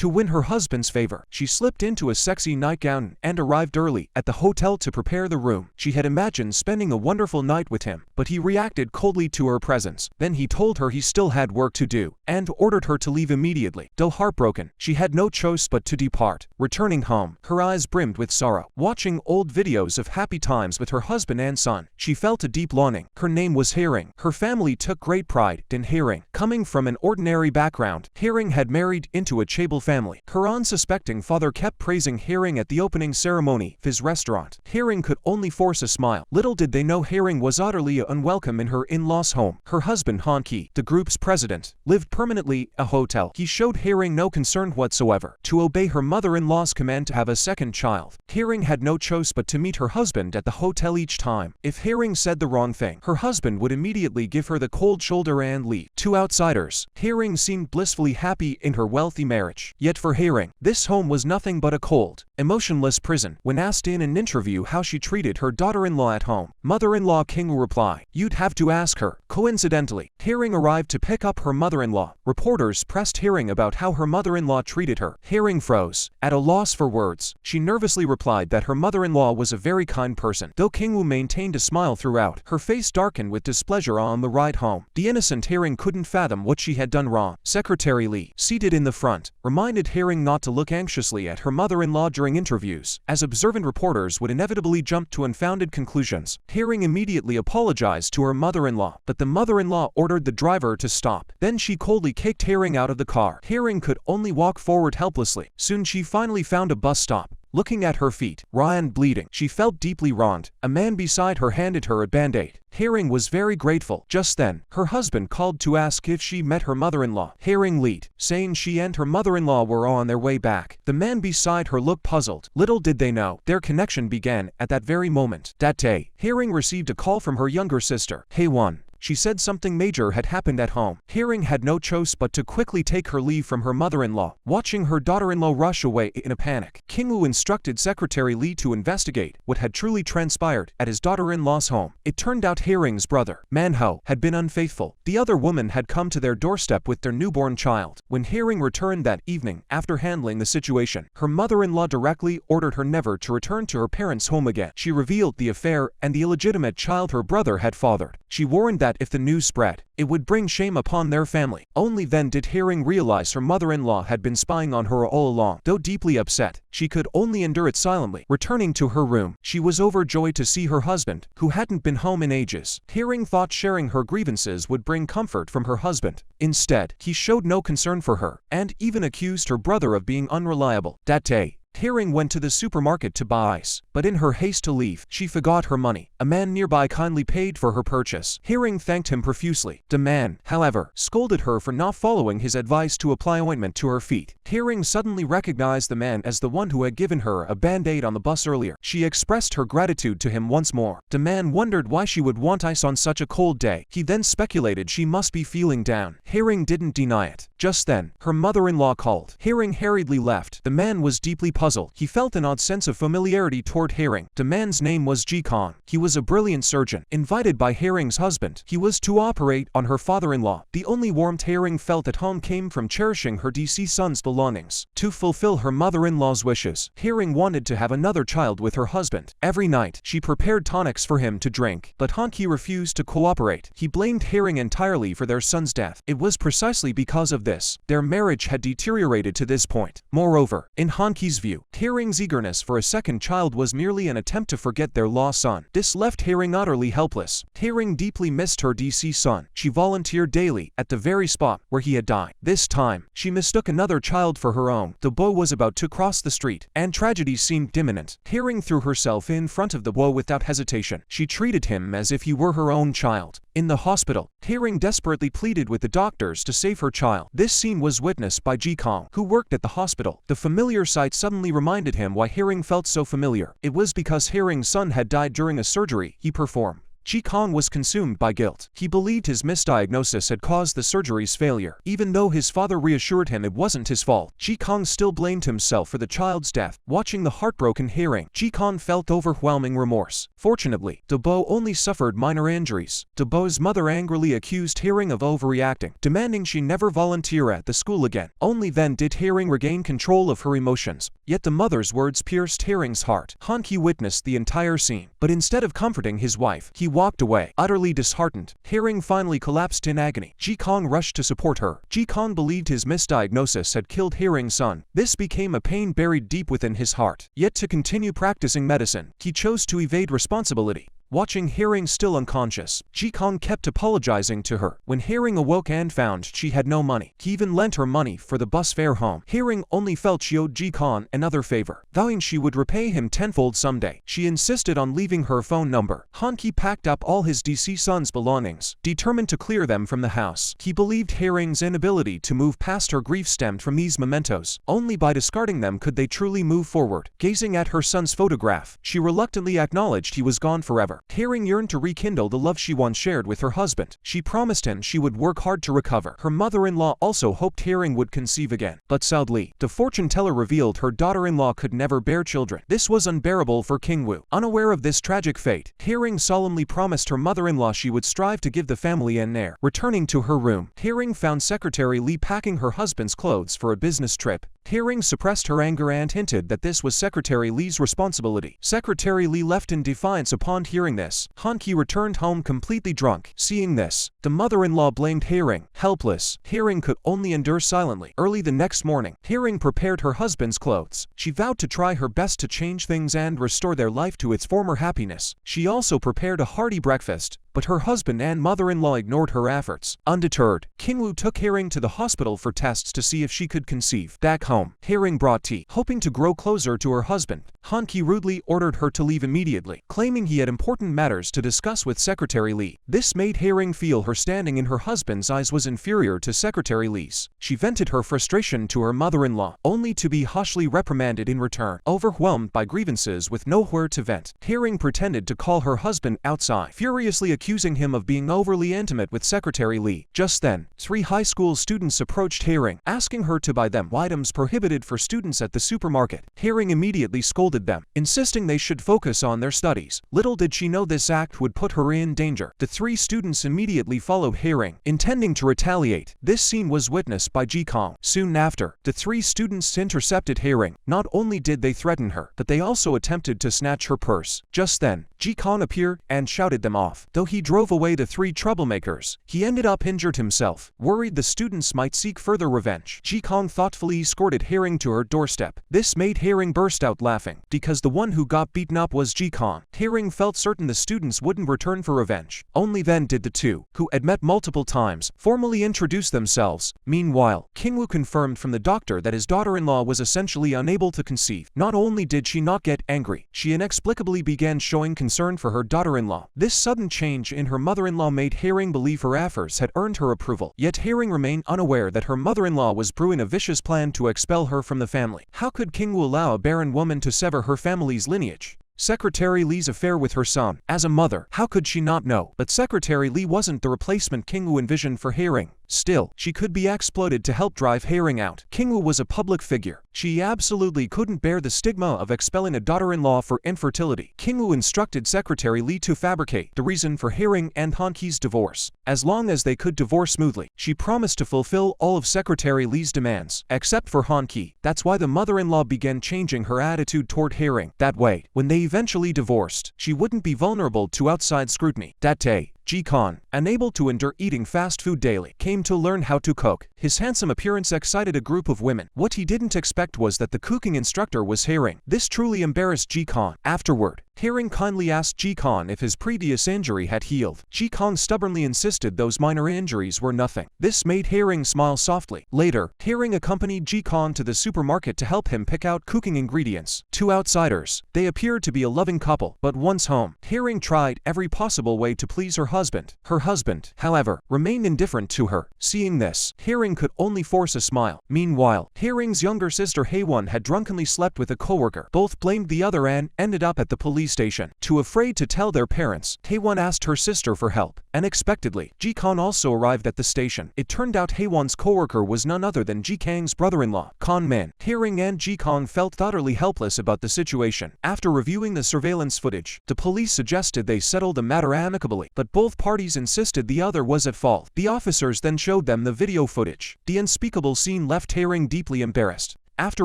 To win her husband's favor, she slipped into a sexy nightgown and arrived early at the hotel to prepare the room. She had imagined spending a wonderful night with him, but he reacted coldly to her presence. Then he told her he still had work to do and ordered her to leave immediately. Though heartbroken, she had no choice but to depart. Returning home, her eyes brimmed with sorrow. Watching old videos of happy times with her husband and son, she felt a deep longing. Her name was Herring. Her family took great pride in Herring. Coming from an ordinary background, Herring had married into a chaebol family. Her unsuspecting father kept praising Herring at the opening ceremony of his restaurant. Herring could only force a smile. Little did they know Herring was utterly unwelcome in her in-laws' home. Her husband Han Ki, the group's president, lived permanently at a hotel. He showed Herring no concern whatsoever to obey her mother-in-law's command to have a second child. Herring had no choice but to meet her husband at the hotel each time. If Herring said the wrong thing, her husband would immediately give her the cold shoulder and leave. To outsiders, Herring seemed blissfully happy in her wealthy marriage. Yet for Herring, this home was nothing but a cold, emotionless prison. When asked in an interview how she treated her daughter-in-law at home, mother-in-law King would reply, "You'd have to ask her." Coincidentally, Herring arrived to pick up her mother-in-law. Reporters pressed Herring about how her mother-in-law treated her. Herring froze, at a loss for words. She nervously replied that her mother-in-law was a very kind person. Though Kingwoo maintained a smile throughout, her face darkened with displeasure on the ride home. The innocent Herring couldn't fathom what she had done wrong. Secretary Lee, seated in the front, reminded Herring not to look anxiously at her mother-in-law during interviews, as observant reporters would inevitably jump to unfounded conclusions. Herring immediately apologized to her mother-in-law, but the mother-in-law ordered the driver to stop. Then she coldly kicked Herring out of the car. Herring could only walk forward helplessly. Soon she finally found a bus stop. Looking at her feet, raw and bleeding, she felt deeply wronged. A man beside her handed her a band-aid. Herring was very grateful. Just then, her husband called to ask if she met her mother-in-law. Herring lied, saying she and her mother-in-law were on their way back. The man beside her looked puzzled. Little did they know, their connection began at that very moment. That day, Herring received a call from her younger sister, Haewon. She said something major had happened at home. Herring had no choice but to quickly take her leave from her mother-in-law, watching her daughter-in-law rush away in a panic. Kingwoo instructed Secretary Lee to investigate what had truly transpired at his daughter-in-law's home. It turned out Herring's brother, Man-ho, had been unfaithful. The other woman had come to their doorstep with their newborn child. When Herring returned that evening, after handling the situation, her mother-in-law directly ordered her never to return to her parents' home again. She revealed the affair and the illegitimate child her brother had fathered. She warned that if the news spread, it would bring shame upon their family. Only then did Herring realize her mother-in-law had been spying on her all along. Though deeply upset, she could only endure it silently. Returning to her room, she was overjoyed to see her husband, who hadn't been home in ages. Herring thought sharing her grievances would bring comfort from her husband. Instead, he showed no concern for her, and even accused her brother of being unreliable. That day, Herring went to the supermarket to buy ice, but in her haste to leave, she forgot her money. A man nearby kindly paid for her purchase. Herring thanked him profusely. The man, however, scolded her for not following his advice to apply ointment to her feet. Herring suddenly recognized the man as the one who had given her a band-aid on the bus earlier. She expressed her gratitude to him once more. The man wondered why she would want ice on such a cold day. He then speculated she must be feeling down. Herring didn't deny it. Just then, her mother-in-law called. Herring hurriedly left. The man was deeply puzzled. He felt an odd sense of familiarity toward Herring. The man's name was Ji Kong. He was a brilliant surgeon, invited by Herring's husband. He was to operate on her father-in-law. The only warmth Herring felt at home came from cherishing her deceased son's belongings. To fulfill her mother-in-law's wishes, Herring wanted to have another child with her husband. Every night, she prepared tonics for him to drink, but Han Ki refused to cooperate. He blamed Herring entirely for their son's death. It was precisely because of this their marriage had deteriorated to this point. Moreover, in Han Ki's view, Herring's eagerness for a second child was merely an attempt to forget their lost son. This left Herring utterly helpless. Herring deeply missed her deceased son. She volunteered daily at the very spot where he had died. This time, she mistook another child for her own. The boy was about to cross the street, and tragedy seemed imminent. Herring threw herself in front of the boy without hesitation. She treated him as if he were her own child. In the hospital, Herring desperately pleaded with the doctors to save her child. This scene was witnessed by Ji Kong, who worked at the hospital. The familiar sight suddenly reminded him why Herring felt so familiar. It was because Herring's son had died during a surgery he performed. Ji Kong was consumed by guilt. He believed his misdiagnosis had caused the surgery's failure. Even though his father reassured him it wasn't his fault, Ji Kong still blamed himself for the child's death. Watching the heartbroken Haring, Ji Kong felt overwhelming remorse. Fortunately, Debo only suffered minor injuries. Debo's mother angrily accused Haring of overreacting, demanding she never volunteer at the school again. Only then did Haring regain control of her emotions. Yet the mother's words pierced Haring's heart. Han Ki witnessed the entire scene, but instead of comforting his wife, he walked away, utterly disheartened. Haring finally collapsed in agony. Ji Kong rushed to support her. Ji Kong believed his misdiagnosis had killed Haring's son. This became a pain buried deep within his heart. Yet to continue practicing medicine, he chose to evade responsibility. Watching Haring still unconscious, Ji Kong kept apologizing to her. When Haring awoke and found she had no money, he even lent her money for the bus fare home. Haring only felt she owed Ji Kong another favor, vowing she would repay him tenfold someday. She insisted on leaving her phone number. Han Ki packed up all his deceased son's belongings, determined to clear them from the house. He believed Haring's inability to move past her grief stemmed from these mementos. Only by discarding them could they truly move forward. Gazing at her son's photograph, she reluctantly acknowledged he was gone forever. Haring yearned to rekindle the love she once shared with her husband. She promised him she would work hard to recover. Her mother-in-law also hoped Haring would conceive again. But sadly, the fortune teller revealed her daughter-in-law could never bear children. This was unbearable for King Wu. Unaware of this tragic fate, Haring solemnly promised her mother-in-law she would strive to give the family an heir. Returning to her room, Haring found Secretary Li packing her husband's clothes for a business trip. Haring suppressed her anger and hinted that this was Secretary Li's responsibility. Secretary Li left in defiance upon hearing this. Han Ki returned home completely drunk. Seeing this, the mother-in-law blamed Haring. Helpless, Haring could only endure silently. Early the next morning, Haring prepared her husband's clothes. She vowed to try her best to change things and restore their life to its former happiness. She also prepared a hearty breakfast, but her husband and mother-in-law ignored her efforts. Undeterred, King Wu took Haring to the hospital for tests to see if she could conceive. Back home, Haring brought tea. Hoping to grow closer to her husband, Han Ki rudely ordered her to leave immediately, claiming he had important matters to discuss with Secretary Li. This made Haring feel her standing in her husband's eyes was inferior to Secretary Li's. She vented her frustration to her mother-in-law, only to be harshly reprimanded in return. Overwhelmed by grievances with nowhere to vent, Haring pretended to call her husband outside, furiously accusing him of being overly intimate with Secretary Li. Just then, 3 high school students approached Haring, asking her to buy them items prohibited for students at the supermarket. Haring immediately scolded them, insisting they should focus on their studies. Little did she know this act would put her in danger. The 3 students immediately followed Haring, intending to retaliate. This scene was witnessed by Ji Kong. Soon after, the 3 students intercepted Haring. Not only did they threaten her, but they also attempted to snatch her purse. Just then, Ji Kong appeared and shouted them off. Though he drove away the 3 troublemakers, he ended up injured himself. Worried the students might seek further revenge, Ji Kong thoughtfully escorted Haring to her doorstep. This made Haring burst out laughing, because the one who got beaten up was Ji Kong. Haring felt certain the students wouldn't return for revenge. Only then did the 2, who had met multiple times, formally introduce themselves. Meanwhile, King Wu confirmed from the doctor that his daughter-in-law was essentially unable to conceive. Not only did she not get angry, she inexplicably began showing concern for her daughter-in-law. This sudden change in her mother-in-law made Haring believe her efforts had earned her approval. Yet Haring remained unaware that her mother-in-law was brewing a vicious plan to expel her from the family. How could King Wu allow a barren woman to sever her family's lineage? Secretary Li's affair with her son. As a mother, how could she not know? But Secretary Li wasn't the replacement King Wu envisioned for Haring. Still, she could be exploited to help drive Haring out. King Wu was a public figure. She absolutely couldn't bear the stigma of expelling a daughter-in-law for infertility. King Wu instructed Secretary Li to fabricate the reason for Haring and Han Ki's divorce. As long as they could divorce smoothly, she promised to fulfill all of Secretary Li's demands, except for Han Ki. That's why the mother-in-law began changing her attitude toward Haring. That way, when they eventually divorced, she wouldn't be vulnerable to outside scrutiny. That day, Ji Kong, unable to endure eating fast food daily, came to learn how to cook. His handsome appearance excited a group of women. What he didn't expect was that the cooking instructor was Haring. This truly embarrassed Ji Kong. Afterward, Haring kindly asked Ji Kong if his previous injury had healed. Ji Kong stubbornly insisted those minor injuries were nothing. This made Haring smile softly. Later, Haring accompanied Ji Kong to the supermarket to help him pick out cooking ingredients. 2 outsiders, they appeared to be a loving couple, but once home, Haring tried every possible way to please her husband. Her Her husband, however, remained indifferent to her. Seeing this, Haering could only force a smile. Meanwhile, Haering's younger sister Haewon had drunkenly slept with a coworker. Both blamed the other and ended up at the police station. Too afraid to tell their parents, Haewon asked her sister for help. Unexpectedly, Ji-Kang also arrived at the station. It turned out Haewon's coworker was none other than Ji-Kang's brother-in-law, Kan Min. Haering and Ji-Kang felt utterly helpless about the situation. After reviewing the surveillance footage, the police suggested they settle the matter amicably, but both parties insisted the other was at fault. The officers then showed them the video footage. The unspeakable scene left Haering deeply embarrassed. After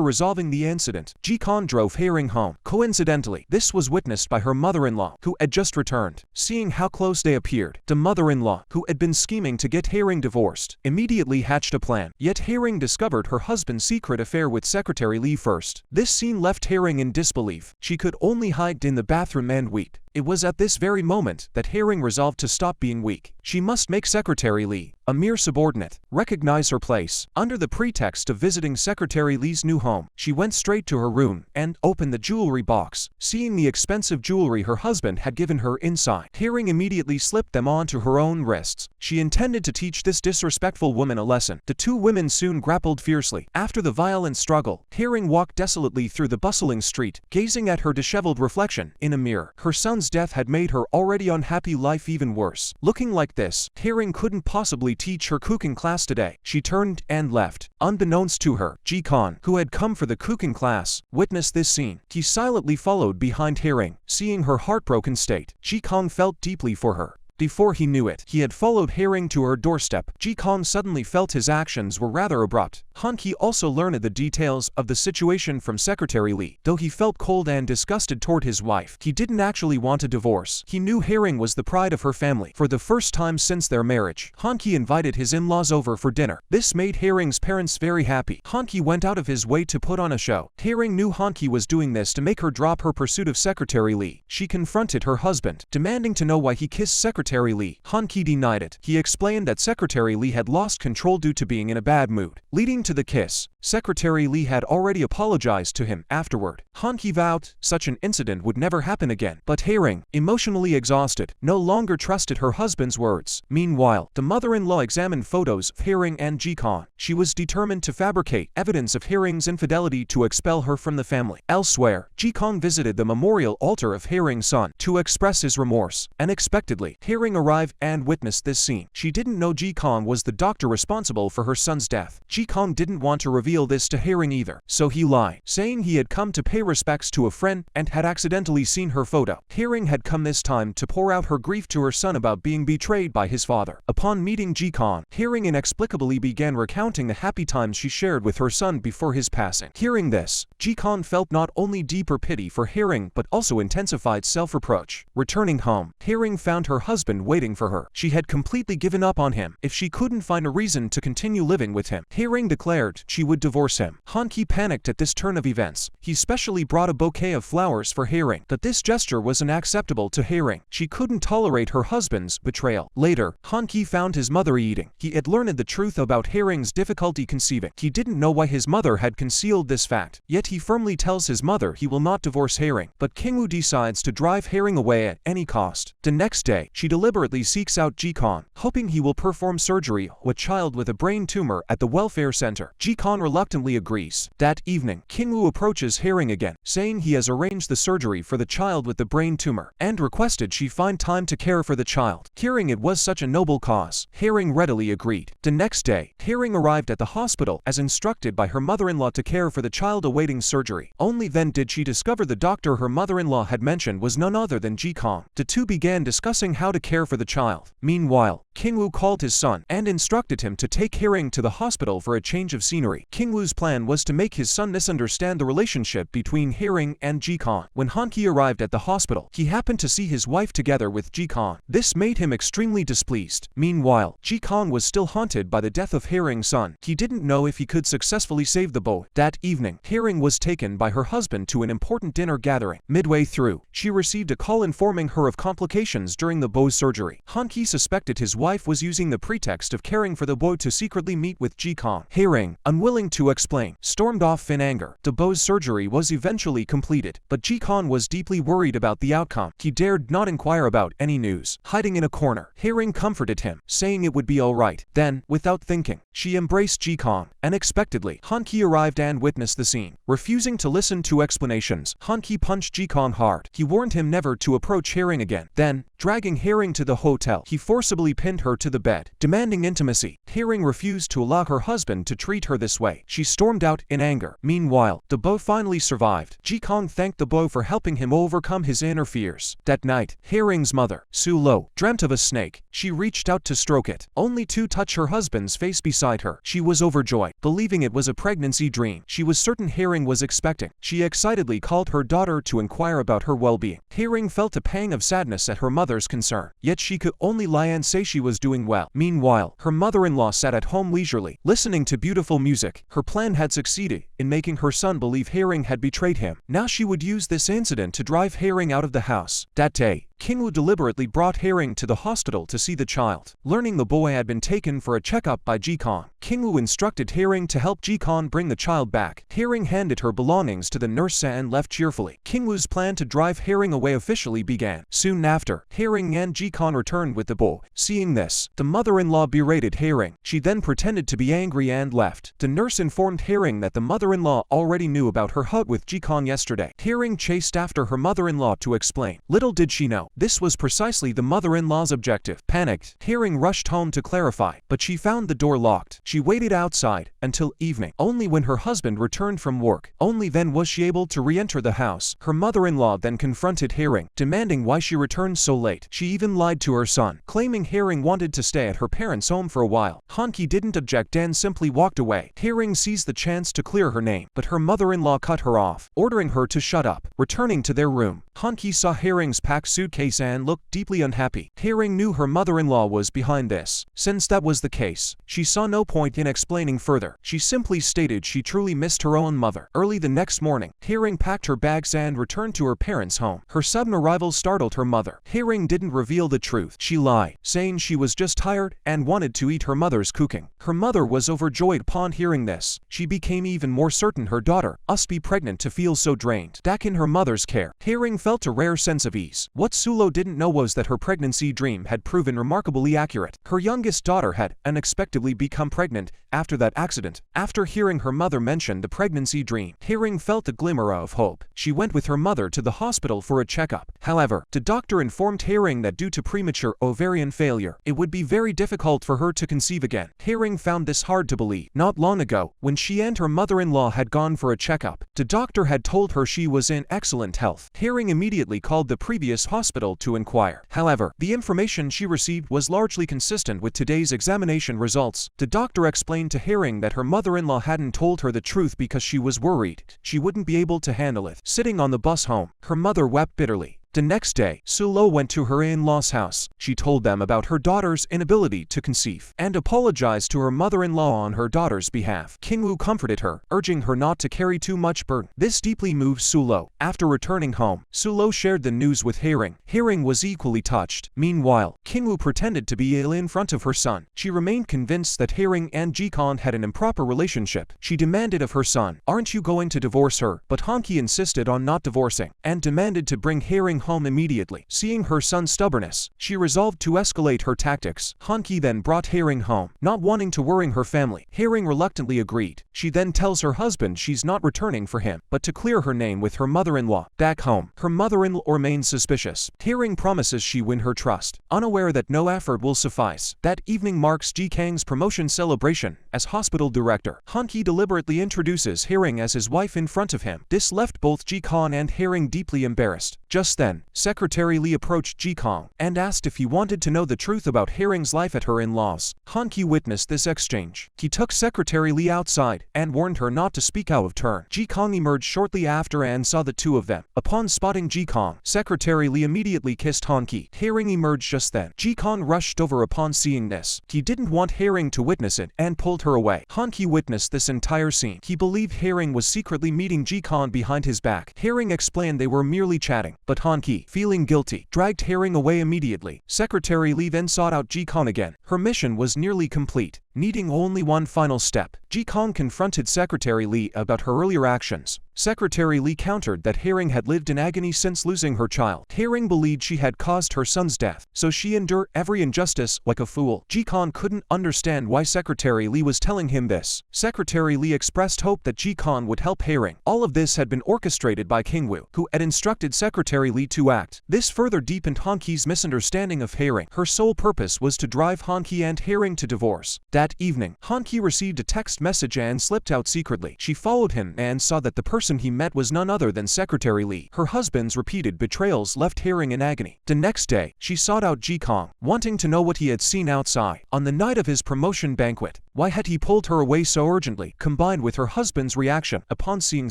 resolving the incident, Ji-Kang drove Haering home. Coincidentally, this was witnessed by her mother-in-law, who had just returned. Seeing how close they appeared, the mother-in-law, who had been scheming to get Haering divorced, immediately hatched a plan. Yet Haering discovered her husband's secret affair with Secretary Lee first. This scene left Haering in disbelief. She could only hide in the bathroom and weep. It was at this very moment that Haering resolved to stop being weak. She must make Secretary Lee, a mere subordinate, recognize her place. Under the pretext of visiting Secretary Lee's new home, she went straight to her room and opened the jewelry box. Seeing the expensive jewelry her husband had given her inside, Haering immediately slipped them onto her own wrists. She intended to teach this disrespectful woman a lesson. The two women soon grappled fiercely. After the violent struggle, Haering walked desolately through the bustling street, gazing at her disheveled reflection in a mirror. Her son's death had made her already unhappy life even worse. Looking like this, Haering couldn't possibly teach her cooking class today. She turned and left. Unbeknownst to her, Ji-Kang, who had come for the cooking class, witnessed this scene. He silently followed behind Haering. Seeing her heartbroken state, Ji-Kang felt deeply for her. Before he knew it, he had followed Haering to her doorstep. Ji-Kang suddenly felt his actions were rather abrupt. Han-ki also learned the details of the situation from Secretary Lee. Though he felt cold and disgusted toward his wife, he didn't actually want a divorce. He knew Haering was the pride of her family. For the first time since their marriage, Han-ki invited his in-laws over for dinner. This made Haering's parents very happy. Han-ki went out of his way to put on a show. Haering knew Han-ki was doing this to make her drop her pursuit of Secretary Lee. She confronted her husband, demanding to know why he kissed Secretary Lee. Han-ki denied it. He explained that Secretary Lee had lost control due to being in a bad mood. Leading to the kiss, Secretary Lee had already apologized to him afterward. Han-ki vowed such an incident would never happen again. But Haering, emotionally exhausted, no longer trusted her husband's words. Meanwhile, the mother-in-law examined photos of Haering and Ji-Kang. She was determined to fabricate evidence of Haering's infidelity to expel her from the family. Elsewhere, Ji-Kang visited the memorial altar of Haering's son to express his remorse. Unexpectedly, Haering arrived and witnessed this scene. She didn't know Ji-Kang was the doctor responsible for her son's death. Ji-Kang didn't want to reveal this to Haering either, so he lied, saying he had come to pay respects to a friend and had accidentally seen her photo. Haering had come this time to pour out her grief to her son about being betrayed by his father. Upon meeting Ji-Kang, Haering inexplicably began recounting the happy times she shared with her son before his passing. Hearing this, Ji-Kang felt not only deeper pity for Haering but also intensified self-reproach. Returning home, Haering found her husband waiting for her. She had completely given up on him if she couldn't find a reason to continue living with him. Haering declared she would divorce him. Han-ki panicked at this turn of events. He specially brought a bouquet of flowers for Haering. But this gesture was unacceptable to Haering. She couldn't tolerate her husband's betrayal. Later, Han-ki found his mother eating. He had learned the truth about Haering's difficulty conceiving. He didn't know why his mother had concealed this fact. Yet he firmly tells his mother he will not divorce Haering. But King-woo decides to drive Haering away at any cost. The next day, she deliberately seeks out Ji-Kang, hoping he will perform surgery on a child with a brain tumor at the welfare center. Ji-Kang reluctantly agrees. That evening, King-woo approaches Haering again, saying he has arranged the surgery for the child with the brain tumor, and requested she find time to care for the child. Hearing it was such a noble cause, Haering readily agreed. The next day, Haering arrived at the hospital as instructed by her mother-in-law to care for the child awaiting surgery. Only then did she discover the doctor her mother-in-law had mentioned was none other than Ji-Kang. The two began discussing how to care for the child. Meanwhile, King-woo called his son and instructed him to take Haering to the hospital for a change of scenery. King-woo's plan was to make his son misunderstand the relationship between Haering and Ji-Kang. When Han-ki arrived at the hospital, he happened to see his wife together with Ji-Kang. This made him extremely displeased. Meanwhile, Ji-Kang was still haunted by the death of Haering's son. He didn't know if he could successfully save the boy. That evening, Haering was taken by her husband to an important dinner gathering. Midway through, she received a call informing her of complications during the boy's surgery. Han-ki suspected his wife wife was using the pretext of caring for the boy to secretly meet with Ji-Kong. Herring, unwilling to explain, stormed off in anger. The boy's surgery was eventually completed, but Ji-Kong was deeply worried about the outcome. He dared not inquire about any news. Hiding in a corner, Herring comforted him, saying it would be alright. Then, without thinking, she embraced Ji-Kong. Unexpectedly, Han-ki arrived and witnessed the scene. Refusing to listen to explanations, Han-ki punched Ji-Kong hard. He warned him never to approach Herring again. Then, dragging Herring to the hotel, he forcibly pinned her to the bed, demanding intimacy. Herring refused to allow her husband to treat her this way. She stormed out in anger. Meanwhile, the boy finally survived. Ji-Kong thanked the boy for helping him overcome his inner fears. That night, Herring's mother, Su-lo, dreamt of a snake. She reached out to stroke it, only to touch her husband's face beside her. She was overjoyed, believing it was a pregnancy dream. She was certain Herring was expecting. She excitedly called her daughter to inquire about her well-being. Herring felt a pang of sadness at her mother's concern, yet she could only lie and say she was doing well. Meanwhile, her mother-in-law sat at home leisurely, listening to beautiful music. Her plan had succeeded in making her son believe Herring had betrayed him. Now she would use this incident to drive Herring out of the house. That day, King-woo deliberately brought Herring to the hospital to see the child. Learning the boy had been taken for a checkup by Ji-Kong, King-woo instructed Herring to help Ji-Kong bring the child back. Herring handed her belongings to the nurse and left cheerfully. King-woo's plan to drive Herring away officially began. Soon after, Herring and Ji-Kong returned with the boy. Seeing this, the mother-in-law berated Herring. She then pretended to be angry and left. The nurse informed Herring that the mother-in-law already knew about her hug with Ji-Kong yesterday. Herring chased after her mother-in-law to explain. Little did she know, this was precisely the mother-in-law's objective. Panicked, Herring rushed home to clarify, but she found the door locked. She waited outside until evening. Only when her husband returned from work, only then was she able to re-enter the house. Her mother-in-law then confronted Herring, demanding why she returned so late. She even lied to her son, claiming Herring wanted to stay at her parents' home for a while. Han-ki didn't object and simply walked away. Herring seized the chance to clear her name, but her mother-in-law cut her off, ordering her to shut up. Returning to their room, Han-ki saw Herring's packed suitcase and looked deeply unhappy. Herring knew her mother-in-law was behind this. Since that was the case, she saw no point in explaining further. She simply stated she truly missed her own mother. Early the next morning, Herring packed her bags and returned to her parents' home. Her sudden arrival startled her mother. Herring didn't reveal the truth. She lied, saying she was just tired and wanted to eat her mother's cooking. Her mother was overjoyed upon hearing this. She became even more certain her daughter must be pregnant to feel so drained. Back in her mother's care, Herring felt a rare sense of ease. What Su-lo didn't know was that her pregnancy dream had proven remarkably accurate. Her youngest daughter had unexpectedly become pregnant after that accident. After hearing her mother mention the pregnancy dream, Herring felt a glimmer of hope. She went with her mother to the hospital for a checkup. However, the doctor informed Herring that due to premature ovarian failure, it would be very difficult for her to conceive again. Herring found this hard to believe. Not long ago, when she and her mother-in-law had gone for a checkup, the doctor had told her she was in excellent health. Herring immediately called the previous hospital to inquire. However, the information she received was largely consistent with today's examination results. The doctor explained to Herring that her mother-in-law hadn't told her the truth because she was worried she wouldn't be able to handle it. Sitting on the bus home, her mother wept bitterly. The next day, Su-lo went to her in-laws' house. She told them about her daughter's inability to conceive and apologized to her mother-in-law on her daughter's behalf. King-woo comforted her, urging her not to carry too much burden. This deeply moved Su-lo. After returning home, Su-lo shared the news with Herring. Herring was equally touched. Meanwhile, King-woo pretended to be ill in front of her son. She remained convinced that Herring and Ji-Kong had an improper relationship. She demanded of her son, "Aren't you going to divorce her?" But Han-ki insisted on not divorcing and demanded to bring Herring home immediately. Seeing her son's stubbornness, she resolved to escalate her tactics. Han-ki then brought Herring home. Not wanting to worry her family, Herring reluctantly agreed. She then tells her husband she's not returning for him, but to clear her name with her mother-in-law. Back home, her mother-in-law remains suspicious. Herring promises she win her trust, unaware that no effort will suffice. That evening marks Ji-Kang's promotion celebration as hospital director. Han-ki deliberately introduces Herring as his wife in front of him. This left both Ji-Kong and Herring deeply embarrassed. Just then, Secretary Lee approached Ji-Kong and asked if he wanted to know the truth about Herring's life at her in-laws. Han-ki witnessed this exchange. He took Secretary Lee outside and warned her not to speak out of turn. Ji-Kong emerged shortly after and saw the two of them. Upon spotting Ji-Kong, Secretary Lee immediately kissed Han-ki. Herring emerged just then. Ji-Kong rushed over upon seeing this. He didn't want Herring to witness it and pulled her away. Han-ki witnessed this entire scene. He believed Herring was secretly meeting Ji-Kong behind his back. Herring explained they were merely chatting, but Han Ki, feeling guilty, dragged Herring away immediately. Secretary Lee then sought out Ji Kong again. Her mission was nearly complete. Needing only one final step, Ji Kong confronted Secretary Lee about her earlier actions. Secretary Lee countered that Herring had lived in agony since losing her child. Herring believed she had caused her son's death, so she endured every injustice like a fool. Ji Kong couldn't understand why Secretary Lee was telling him this. Secretary Lee expressed hope that Ji Kong would help Herring. All of this had been orchestrated by King Wu, who had instructed Secretary Lee to act. This further deepened Han Ki's misunderstanding of Herring. Her sole purpose was to drive Han Ki and Herring to divorce. That evening, Han Ki received a text message and slipped out secretly. She followed him and saw that the person he met was none other than Secretary Lee. Her husband's repeated betrayals left Herring in agony. The next day, she sought out Ji Kong, wanting to know what he had seen outside. On the night of his promotion banquet, why had he pulled her away so urgently? Combined with her husband's reaction upon seeing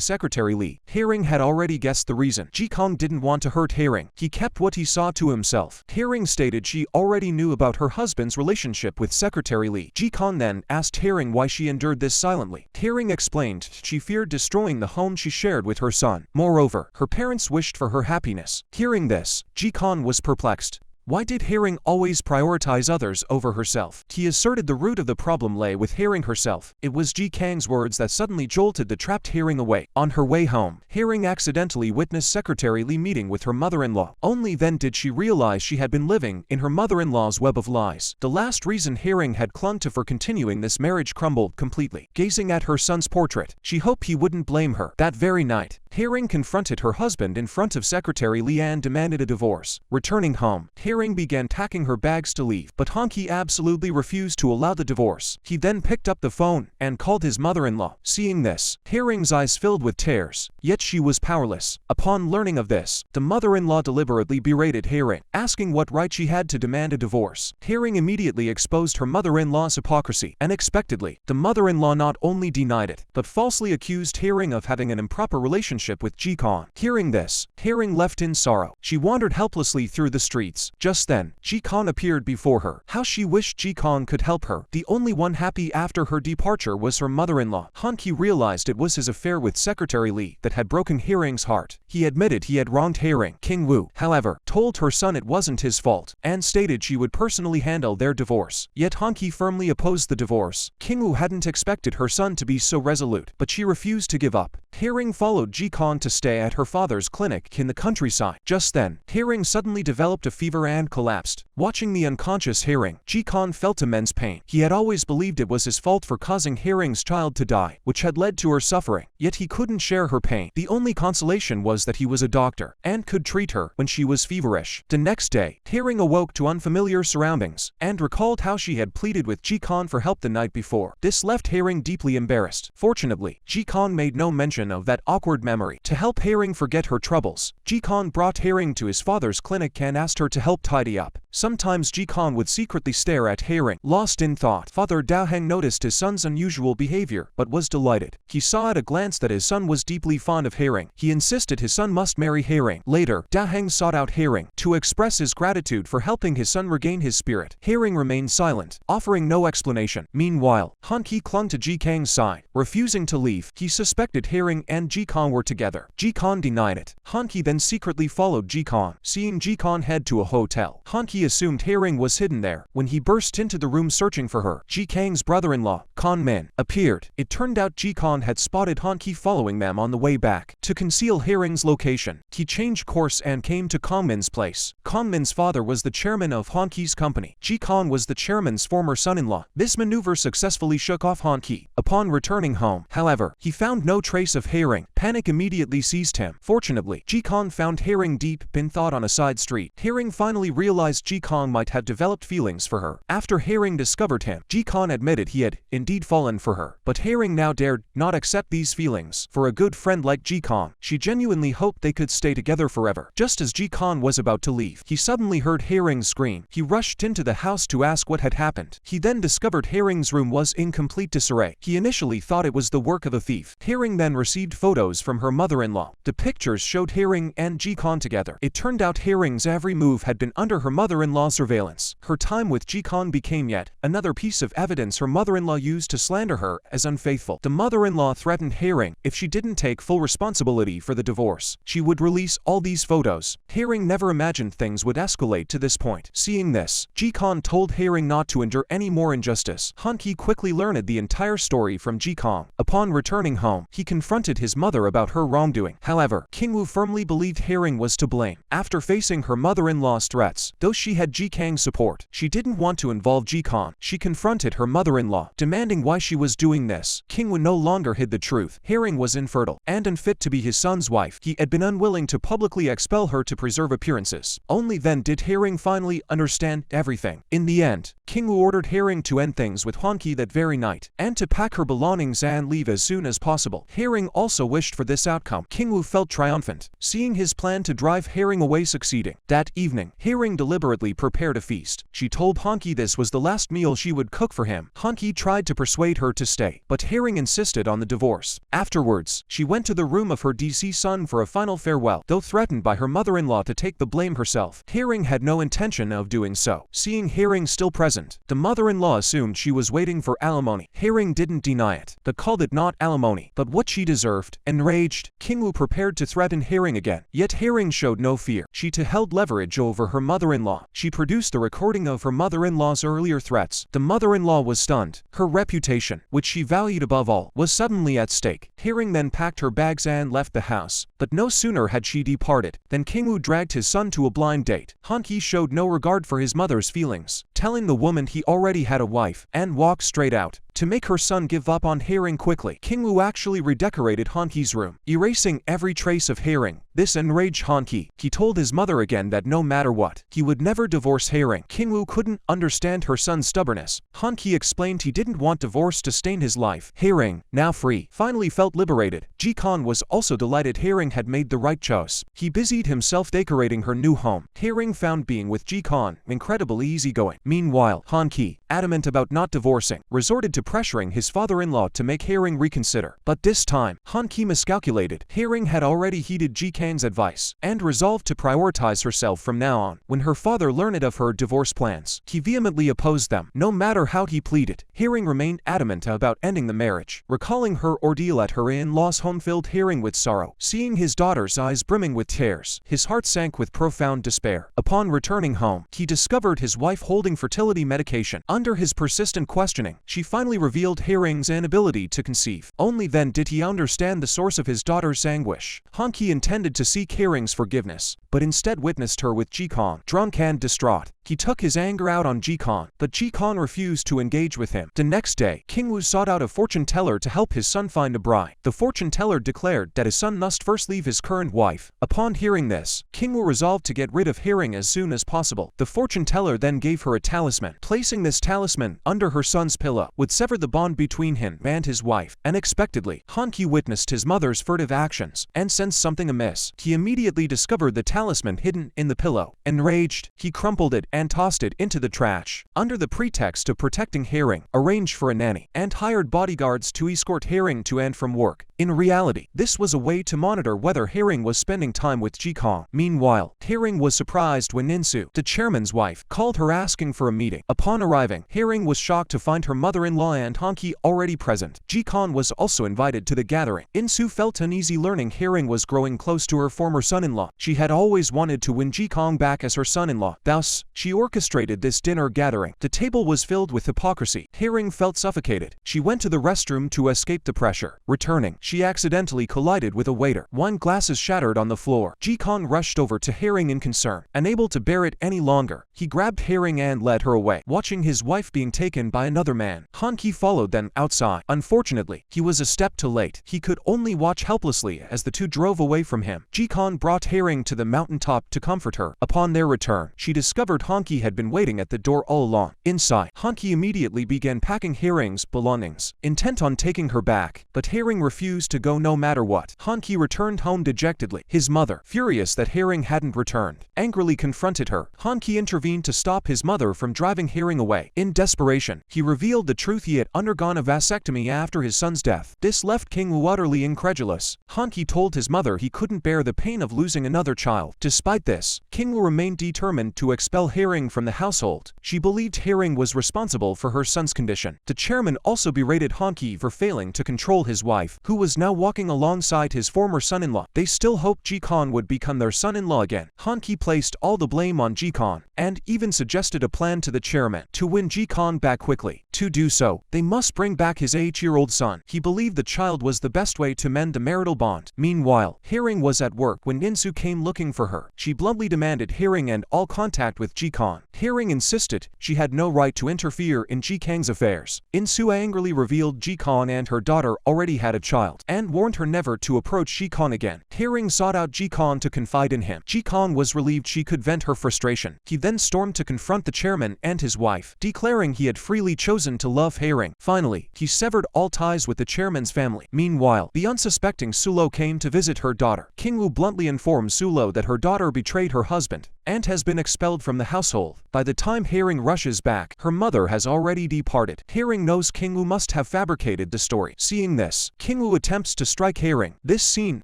Secretary Lee, Herring had already guessed the reason. Ji Kong didn't want to hurt Herring. He kept what he saw to himself. Herring stated she already knew about her husband's relationship with Secretary Lee. Ji Kong then asked Herring why she endured this silently. Herring explained she feared destroying the home she shared with her son. Moreover, her parents wished for her happiness. Hearing this, Ji Kong was perplexed. Why did Herring always prioritize others over herself? He asserted the root of the problem lay with Herring herself. It was Ji Kang's words that suddenly jolted the trapped Herring away. On her way home, Herring accidentally witnessed Secretary Lee meeting with her mother-in-law. Only then did she realize she had been living in her mother-in-law's web of lies. The last reason Herring had clung to for continuing this marriage crumbled completely. Gazing at her son's portrait, she hoped he wouldn't blame her. That very night, Herring confronted her husband in front of Secretary Lee and demanded a divorce. Returning home, Herring began packing her bags to leave, but Han Ki absolutely refused to allow the divorce. He then picked up the phone and called his mother-in-law. Seeing this, Herring's eyes filled with tears, yet she was powerless. Upon learning of this, the mother-in-law deliberately berated Herring, asking what right she had to demand a divorce. Herring immediately exposed her mother-in-law's hypocrisy. Unexpectedly, the mother-in-law not only denied it, but falsely accused Herring of having an improper relationship with Ji Kong. Hearing this, Herring left in sorrow. She wandered helplessly through the streets. Just then, Ji Kong appeared before her. How she wished Ji Kong could help her. The only one happy after her departure was her mother-in-law. Han Ki realized it was his affair with Secretary Lee that had broken Herring's heart. He admitted he had wronged Herring. King Wu, however, told her son it wasn't his fault, and stated she would personally handle their divorce. Yet Han Ki firmly opposed the divorce. King Wu hadn't expected her son to be so resolute, but she refused to give up. Herring followed Ji Kong to stay at her father's clinic in the countryside. Just then, Herring suddenly developed a fever and collapsed. Watching the unconscious Herring, Ji Kong felt immense pain. He had always believed it was his fault for causing Herring's child to die, which had led to her suffering. Yet he couldn't share her pain. The only consolation was that he was a doctor and could treat her when she was feverish. The next day, Herring awoke to unfamiliar surroundings and recalled how she had pleaded with Ji Kong for help the night before. This left Herring deeply embarrassed. Fortunately, Ji Kong made no mention of that awkward memory. To help Herring forget her troubles, Ji Kong brought Herring to his father's clinic and asked her to help tidy up. Sometimes Ji Kong would secretly stare at Herring, lost in thought. Father Daoheng noticed his son's unusual behavior, but was delighted. He saw at a glance that his son was deeply fond of Herring. He insisted his son must marry Herring. Later, Daoheng sought out Herring to express his gratitude for helping his son regain his spirit. Herring remained silent, offering no explanation. Meanwhile, Han Ki clung to Ji Kang's side, refusing to leave. He suspected Herring and Ji Kong were together. Ji Kong denied it. Han Ki then secretly followed Ji Kong. Seeing Ji Kong head to a hotel, Han Ki assumed Herring was hidden there. When he burst into the room searching for her, Ji Kang's brother-in-law, Kong Min, appeared. It turned out Ji Kong had spotted Han Ki following them on the way back. To conceal Herring's location, he changed course and came to Kong Min's place. Kong Min's father was the chairman of Han Ki's company. Ji Kong was the chairman's former son-in-law. This maneuver successfully shook off Han Ki. Upon returning home, however, he found no trace of Herring. Panic immediately seized him. Fortunately, Ji Kong found Herring deep in thought on a side street. Herring finally realized Ji Kong might have developed feelings for her. After Herring discovered him, Ji Kong admitted he had indeed fallen for her. But Herring now dared not accept these feelings. For a good friend like Ji Kong, she genuinely hoped they could stay together forever. Just as Ji Kong was about to leave, he suddenly heard Herring scream. He rushed into the house to ask what had happened. He then discovered Herring's room was in complete disarray. He initially thought it was the work of a thief. Herring then received photos from her mother-in-law. The pictures showed Herring and Ji Kong together. It turned out Herring's every move had been under her mother mother-in-law surveillance. Her time with Ji-kong became yet another piece of evidence her mother-in-law used to slander her as unfaithful. The mother-in-law threatened Haring if she didn't take full responsibility for the divorce, she would release all these photos. Haring never imagined things would escalate to this point. Seeing this, Ji-kong told Haring not to endure any more injustice. Han-ki quickly learned the entire story from Ji-kong. Upon returning home, he confronted his mother about her wrongdoing. However, King-woo firmly believed Haring was to blame. After facing her mother-in-law's threats, though she had Ji-kang's support, she didn't want to involve Ji-kong. She confronted her mother-in-law, demanding why she was doing this. King-woo no longer hid the truth. Haring was infertile and unfit to be his son's wife. He had been unwilling to publicly expel her to preserve appearances. Only then did Haring finally understand everything. In the end, King-woo ordered Haring to end things with Han-ki that very night, and to pack her belongings and leave as soon as possible. Haring also wished for this outcome. King-woo felt triumphant, seeing his plan to drive Haring away succeeding. That evening, Haring deliberately prepared a feast. She told Han-ki this was the last meal she would cook for him. Han-ki tried to persuade her to stay, but Haring insisted on the divorce. Afterwards, she went to the room of her deceased son for a final farewell. Though threatened by her mother-in-law to take the blame herself, Haring had no intention of doing so. Seeing Haring still present, the mother-in-law assumed she was waiting for alimony. Haring didn't deny it, but called it not alimony, but what she deserved. Enraged, King-woo prepared to threaten Haring again. Yet Haring showed no fear. She too held leverage over her mother-in-law. She produced the recording of her mother-in-law's earlier threats. The mother-in-law was stunned. Her reputation, which she valued above all, was suddenly at stake. Haring then packed her bags and left the house. But no sooner had she departed than King-woo dragged his son to a blind date. Han-ki showed no regard for his mother's feelings, telling the woman he already had a wife, and walked straight out. To make her son give up on Haring quickly, King-woo actually redecorated Han-ki's room, erasing every trace of Haring. This enraged Han-ki. He told his mother again that no matter what, he would never divorce Haring. King-woo couldn't understand her son's stubbornness. Han-ki explained he didn't want divorce to stain his life. Haring, now free, finally felt liberated. Ji-kong was also delighted Haring had made the right choice. He busied himself decorating her new home. Haring found being with Ji-kong incredibly easygoing. Meanwhile, Han-ki, adamant about not divorcing, resorted to pressuring his father-in-law to make Haring reconsider. But this time, Han-ki miscalculated. Haring had already heeded Ji-kang's advice and resolved to prioritize herself from now on. When her father learned of her divorce plans, he vehemently opposed them. No matter how he pleaded, Haring remained adamant about ending the marriage. Recalling her ordeal at her in-laws' home filled Haring with sorrow. Seeing his daughter's eyes brimming with tears, his heart sank with profound despair. Upon returning home, he discovered his wife holding fertility medication. Under his persistent questioning, she finally revealed Haring's inability to conceive. Only then did he understand the source of his daughter's anguish. Han-ki intended to seek Haring's forgiveness, but instead witnessed her with Ji-kong. Drunk and distraught, he took his anger out on Ji-kong, but Ji-kong refused to engage with him. The next day, King-woo sought out a fortune teller to help his son find a bride. The fortune teller declared that his son must first leave his current wife. Upon hearing this, King-woo resolved to get rid of Haring as soon as possible. The fortune teller then gave her a talisman. Placing this talisman under her son's pillow would sever the bond between him and his wife. Unexpectedly, Han-ki witnessed his mother's furtive actions and sensed something amiss. He immediately discovered the talisman hidden in the pillow. Enraged, he crumpled it and tossed it into the trash. Under the pretext of protecting Haring, arranged for a nanny and hired bodyguards to escort Haring to and from work. In reality, this was a way to monitor whether Haring was spending time with Ji-kong. Meanwhile, Haring was surprised when Insu, the chairman's wife, called her asking for a meeting. Upon arriving, Haring was shocked to find her mother-in-law and Han-ki already present. Ji-kong was also invited to the gathering. Insu felt uneasy learning Haring was growing close to her former son-in-law. She had always wanted to win Ji-kong back as her son-in-law. Thus, she orchestrated this dinner gathering. The table was filled with hypocrisy. Haring felt suffocated. She went to the restroom to escape the pressure. Returning, she accidentally collided with a waiter. Wine glasses shattered on the floor. Ji-kong rushed over to Haring in concern. Unable to bear it any longer, he grabbed Haring and led her away. Watching his wife being taken by another man, Han-ki followed them outside. Unfortunately, he was a step too late. He could only watch helplessly as the two drove away from him. Ji-kong brought Haring to the mountaintop to comfort her. Upon their return, she discovered Han-ki had been waiting at the door all along. Inside, Han-ki immediately began packing Haring's belongings, intent on taking her back, but Haring refused to go no matter what. Han-ki returned home dejectedly. His mother, furious that Haring hadn't returned, angrily confronted her. Han-ki intervened to stop his mother from driving Haring away. In desperation, he revealed the truth he had undergone a vasectomy after his son's death. This left King Woo utterly incredulous. Han-ki told his mother he couldn't bear the pain of losing another child. Despite this, King Woo remained determined to expel Haring from the household. She believed Haring was responsible for her son's condition. The chairman also berated Han-ki for failing to control his wife, who was now walking alongside his former son-in-law. They still hoped Ji-kan would become their son-in-law again. Han-ki placed all the blame on Ji-kan, and even suggested a plan to the chairman to win Ji-kan back quickly. To do so, they must bring back his 8-year-old son. He believed the child was the best way to mend the marital bond. Meanwhile, Haring was at work when In-soo came looking for her. She bluntly demanded Haring end all contact with Ji-kan. Haring insisted she had no right to interfere in Ji-kang's affairs. In-soo angrily revealed Ji-kan and her daughter already had a child, and warned her never to approach Ji-kan again. Haring sought out Ji-kan to confide in him. Ji-kan was relieved she could vent her frustration. He then stormed to confront the chairman and his wife, declaring he had freely chosen to love Haring. Finally, he severed all ties with the chairman's family. Meanwhile, the unsuspecting Sulo came to visit her daughter. King Woo bluntly informed Sulo that her daughter betrayed her husband and has been expelled from the household. By the time Haring rushes back, her mother has already departed. Haring knows King Woo must have fabricated the story. Seeing this, King Woo attempts to strike Haring. This scene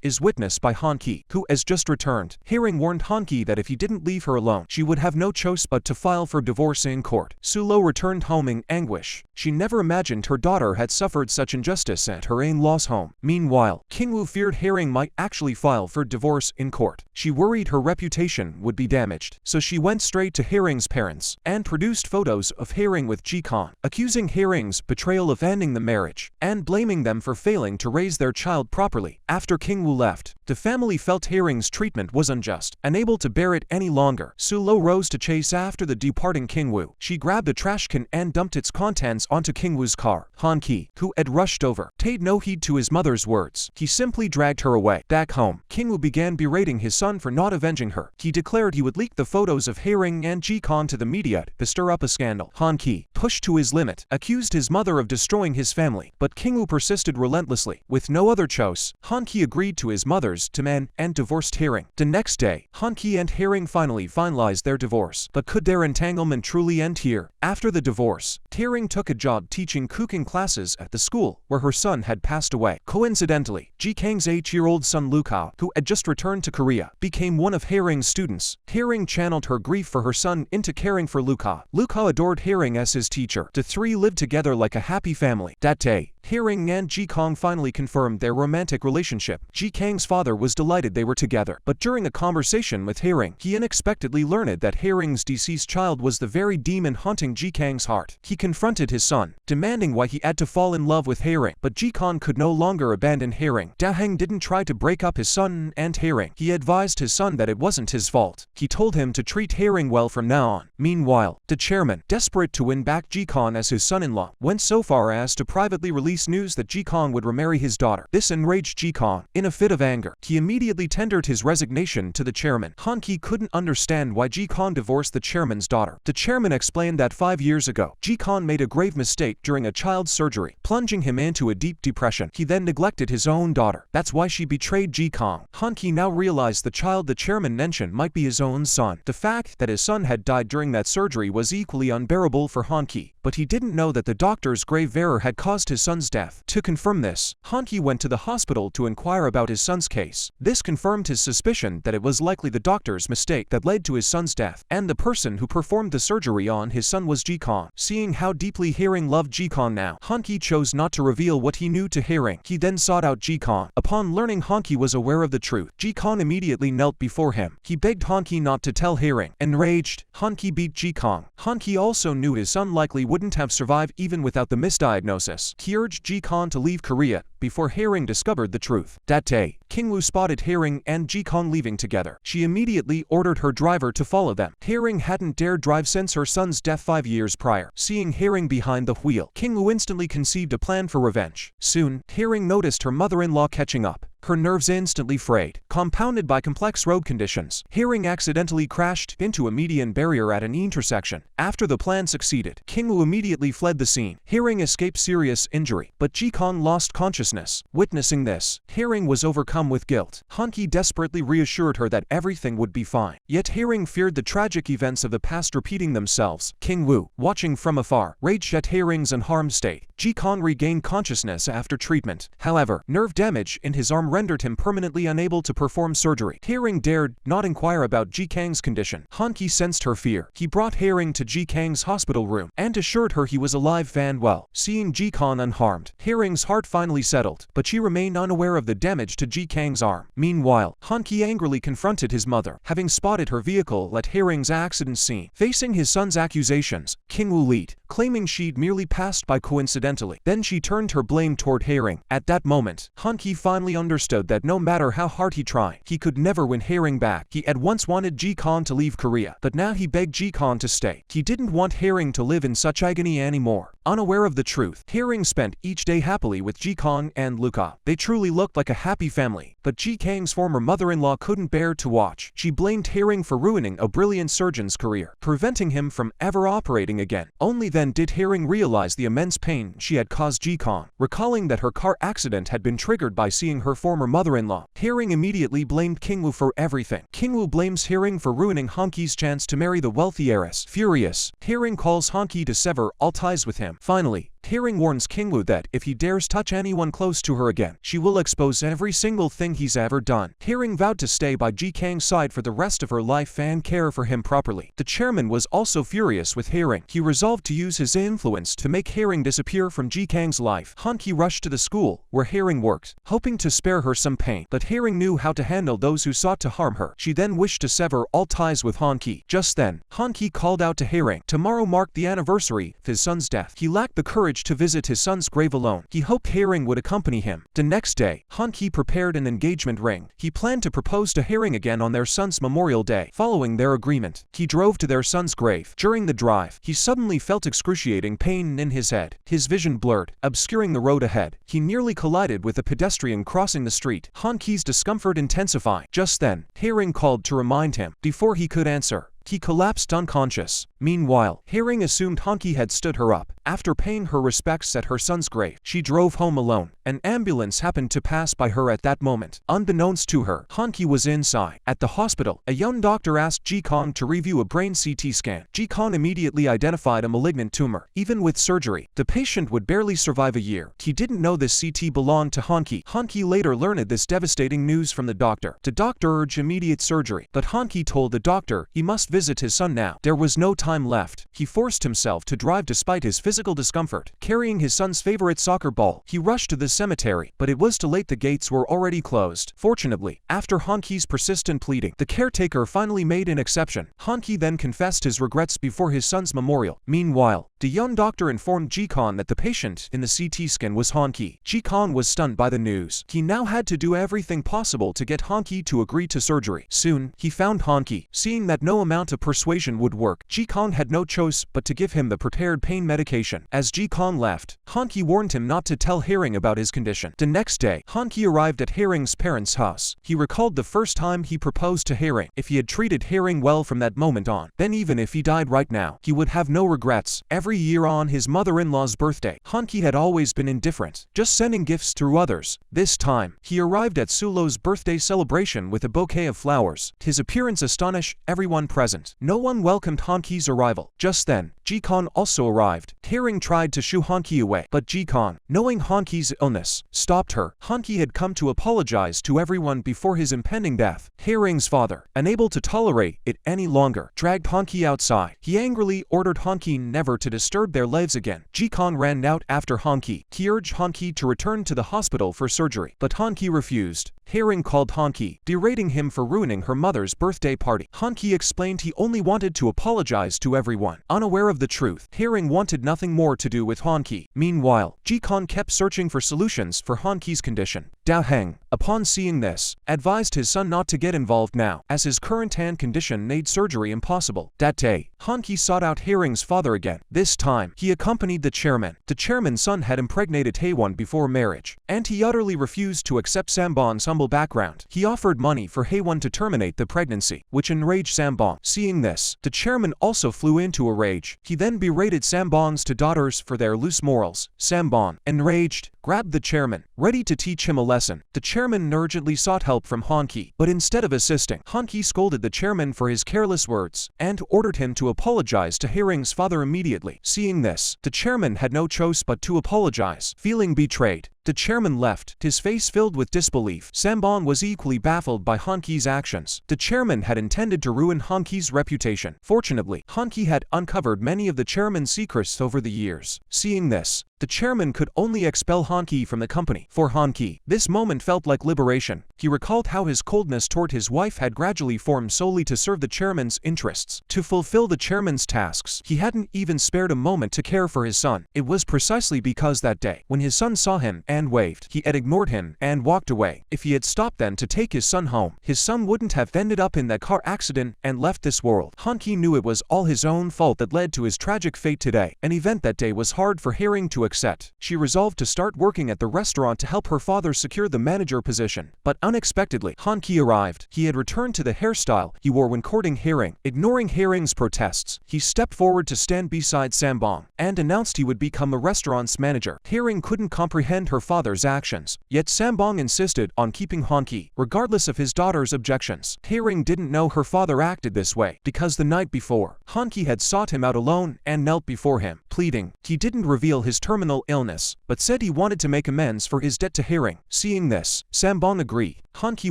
is witnessed by Han-ki, who has just returned. Haring warned Han-ki that if he didn't leave her alone, she would have no choice but to file for divorce in court. Sulo returned home in anguish. She never imagined her daughter had suffered such injustice at her in-law's home. Meanwhile, King Woo feared Haring might actually file for divorce in court. She worried her reputation would be damaged, so she went straight to Haring's parents and produced photos of Haring with Ji-kan, accusing Haring's betrayal of ending the marriage and blaming them for failing to raise their child properly. After King Woo left, the family felt Haring's treatment was unjust. Unable to bear it any longer, Sulo rose to chase after the departing King Woo. She grabbed a trash can and dumped its contents onto King Woo's car. Han-ki, who had rushed over, paid no heed to his mother's words. He simply dragged her away. Back home, King Woo began berating his son for not avenging her. He declared he would leak the photos of Haring and Ji-kan to the media to stir up a scandal. Han-ki, pushed to his limit, accused his mother of destroying his family, but King Woo persisted relentlessly. With no other choice, Han-ki agreed to his mother's demand and divorced Haring. The next day, Han-ki and Haring finally finalized their divorce. But could their entanglement truly end here? After the divorce, Haring took a job teaching cooking classes at the school where her son had passed away. Coincidentally, Ji-kang's 8-year-old son Luka, who had just returned to Korea, became one of Haring's students. Haring channeled her grief for her son into caring for Luka. Luka adored Haring as his teacher. The three lived together like a happy family. That day, Haring and Ji-kang finally confirmed their romantic relationship. Ji-kang's father was delighted they were together, but during a conversation with Haring, he unexpectedly learned that Haring's deceased child was the very demon haunting Ji-kang's heart. He confronted his son, demanding why he had to fall in love with Haring, but Ji-kan could no longer abandon Haring. Da-heng didn't try to break up his son and Haring. He advised his son that it wasn't his fault. He told him to treat Haring well from now on. Meanwhile, the chairman, desperate to win back Ji-kan as his son-in-law, went so far as to privately release news that Ji-kan would remarry his daughter. This enraged Ji-kan. In a fit of anger, he immediately tendered his resignation to the chairman. Han-ki couldn't understand why Ji-kan divorced the chairman's daughter. The chairman explained that 5 years ago, Ji-kan made a grave mistake during a child's surgery, plunging him into a deep depression. He then neglected his own daughter. That's why she betrayed Ji-kan. Han-ki now realized the child the chairman mentioned might be his own son. The fact that his son had died during that surgery was equally unbearable for Han-ki, but he didn't know that the doctor's grave error had caused his son's death. To confirm this, Han-ki went to the hospital to inquire about his son's case. This confirmed his suspicion that it was likely the doctor's mistake that led to his son's death, and the person who performed the surgery on his son was Ji-kan. Seeing how deeply Haring loved Ji-kan now, Han-ki chose not to reveal what he knew to Haring. He then sought out Ji-kan. Upon learning Han-ki was aware of the truth, Ji-kan immediately knelt before him. He begged Han-ki not to tell Haring. Enraged, Han-ki beat Ji-kan. Han-ki also knew his son likely wouldn't have survived even without the misdiagnosis. He urged Ji-kan to leave Korea before Haring discovered the truth. That day, King Woo spotted Haring and Ji-kan leaving together. She immediately ordered her driver to follow them. Haring hadn't dared drive since her son's death 5 years prior. Seeing Haring behind the wheel, King Woo instantly conceived a plan for revenge. Soon, Haring noticed her mother-in-law catching up. Her nerves instantly frayed, compounded by complex road conditions. Haring accidentally crashed into a median barrier at an intersection. After the plan succeeded, King Woo immediately fled the scene. Haring escaped serious injury, but Ji-kan lost consciousness consciousness. Witnessing this, Haring was overcome with guilt. Han-ki desperately reassured her that everything would be fine. Yet Haring feared the tragic events of the past repeating themselves. King Wu, watching from afar, raged at Haring's unharmed state. Ji-kan regained consciousness after treatment. However, nerve damage in his arm rendered him permanently unable to perform surgery. Haring dared not inquire about Ji-kang's condition. Han-ki sensed her fear. He brought Haring to Ji-kang's hospital room and assured her he was alive and well. Seeing Ji-kan unharmed, Haring's heart finally settled, but she remained unaware of the damage to Ji-kang's arm. Meanwhile, Han-ki angrily confronted his mother, having spotted her vehicle at Haring's accident scene. Facing his son's accusations, King Wu leaped, claiming she'd merely passed by coincidentally. Then she turned her blame toward Haring. At that moment, Han-ki finally understood that no matter how hard he tried, he could never win Haring back. He had once wanted Ji-kan to leave Korea, but now he begged Ji-kan to stay. He didn't want Haring to live in such agony anymore. Unaware of the truth, Haring spent each day happily with Ji-kan and Luca. They truly looked like a happy family, but Ji-kang's former mother-in-law couldn't bear to watch. She blamed Haring for ruining a brilliant surgeon's career, preventing him from ever operating again. Only then did Haring realize the immense pain she had caused Ji-kan. Recalling that her car accident had been triggered by seeing her former mother-in-law, Haring immediately blamed King Wu for everything. King Wu blames Haring for ruining Han-ki's chance to marry the wealthy heiress. Furious, Haring calls Han-ki to sever all ties with him. Finally, Haring warns King Wu that if he dares touch anyone close to her again, she will expose every single thing he's ever done. Haring vowed to stay by Ji-kang's side for the rest of her life and care for him properly. The chairman was also furious with Haring. He resolved to use his influence to make Haring disappear from Ji-kang's life. Han-ki rushed to the school where Haring worked, hoping to spare her some pain, but Haring knew how to handle those who sought to harm her. She then wished to sever all ties with Han-ki. Just then, Han-ki called out to Haring. Tomorrow marked the anniversary of his son's death. He lacked the courage to visit his son's grave alone. He hoped Haring would accompany him. The next day, Han-ki prepared an engagement ring. He planned to propose to Haring again on their son's memorial day. Following their agreement, he drove to their son's grave. During the drive, he suddenly felt excruciating pain in his head. His vision blurred, obscuring the road ahead. He nearly collided with a pedestrian crossing the street. Han-ki's discomfort intensified. Just then, Haring called to remind him. Before he could answer, he collapsed unconscious. Meanwhile, Haring assumed Han-ki had stood her up. After paying her respects at her son's grave, she drove home alone. An ambulance happened to pass by her at that moment. Unbeknownst to her, Han-ki was inside. At the hospital, a young doctor asked Ji-kan to review a brain CT scan. Ji-kan immediately identified a malignant tumor. Even with surgery, the patient would barely survive a year. He didn't know this CT belonged to Han-ki. Han-ki later learned this devastating news from the doctor. The doctor urged immediate surgery, but Han-ki told the doctor he must visit his son now. There was no time left. He forced himself to drive despite his physical discomfort. Carrying his son's favorite soccer ball, he rushed to the cemetery, but it was too late. The gates were already closed. Fortunately, after Han-ki's persistent pleading, the caretaker finally made an exception. Han-ki then confessed his regrets before his son's memorial. Meanwhile, the young doctor informed Ji-kan that the patient in the CT scan was Han-ki. Ji-kan was stunned by the news. He now had to do everything possible to get Han-ki to agree to surgery. Soon, he found Han-ki. Seeing that no amount of persuasion would work, Ji-kan had no choice but to give him the prepared pain medication. As Ji-kan left, Han-ki warned him not to tell Haring about his condition. The next day, Han-ki arrived at Haring's parents' house. He recalled the first time he proposed to Haring. If he had treated Haring well from that moment on, then even if he died right now, he would have no regrets. Every year on his mother-in-law's birthday, Han-ki had always been indifferent, just sending gifts through others. This time, he arrived at Sulo's birthday celebration with a bouquet of flowers. His appearance astonished everyone present. No one welcomed Han-ki's arrival. Just then, Ji-kan also arrived. Haring tried to shoo Han-ki away, but Ji-kan, knowing Han-ki's illness, stopped her. Han-ki had come to apologize to everyone before his impending death. Haring's father, unable to tolerate it any longer, dragged Han-ki outside. He angrily ordered Han-ki never to disturb their lives again. Ji-kan ran out after Han-ki. He urged Han-ki to return to the hospital for surgery, but Han-ki refused. Haring called Han-ki, berating him for ruining her mother's birthday party. Han-ki explained he only wanted to apologize to everyone. Unaware of the truth, Haring wanted nothing more to do with Han-ki. Meanwhile, Ji-kan kept searching for solutions for Han-ki's condition. Dao Heng, upon seeing this, advised his son not to get involved now, as his current hand condition made surgery impossible. That day, Han-ki sought out Haring's father again. This time, he accompanied the chairman. The chairman's son had impregnated Taewon before marriage, and he utterly refused to accept Sambon's humble background. He offered money for Haewon to terminate the pregnancy, which enraged Sambong. Seeing this, the chairman also flew into a rage. He then berated Sambong's two daughters for their loose morals. Sambong, enraged, grabbed the chairman, ready to teach him a lesson. The chairman urgently sought help from Han-ki, but instead of assisting, Han-ki scolded the chairman for his careless words and ordered him to apologize to Haering's father immediately. Seeing this, the chairman had no choice but to apologize. Feeling betrayed, the chairman left, his face filled with disbelief. Sambong was equally baffled by Han-ki's actions. The chairman had intended to ruin Han-ki's reputation. Fortunately, Han-ki had uncovered many of the chairman's secrets over the years. Seeing this, the chairman could only expel Han-ki from the company. For Han-ki, this moment felt like liberation. He recalled how his coldness toward his wife had gradually formed solely to serve the chairman's interests. To fulfill the chairman's tasks, he hadn't even spared a moment to care for his son. It was precisely because that day, when his son saw him and waved, he had ignored him and walked away. If he had stopped then to take his son home, his son wouldn't have ended up in that car accident and left this world. Han-ki knew it was all his own fault that led to his tragic fate today. An event that day was hard for Haering to accept. She resolved to start working at the restaurant to help her father secure the manager position. But unexpectedly, Han-ki arrived. He had returned to the hairstyle he wore when courting Haering. Ignoring Haering's protests, he stepped forward to stand beside Sambong and announced he would become the restaurant's manager. Haering couldn't comprehend her father's actions, yet Sambong insisted on keeping Han-ki, regardless of his daughter's objections. Haering didn't know her father acted this way because the night before, Han-ki had sought him out alone and knelt before him, pleading. He didn't reveal his terminal illness, but said he wanted to make amends for his debt to Haering. Seeing this, Sambong agreed. Han-ki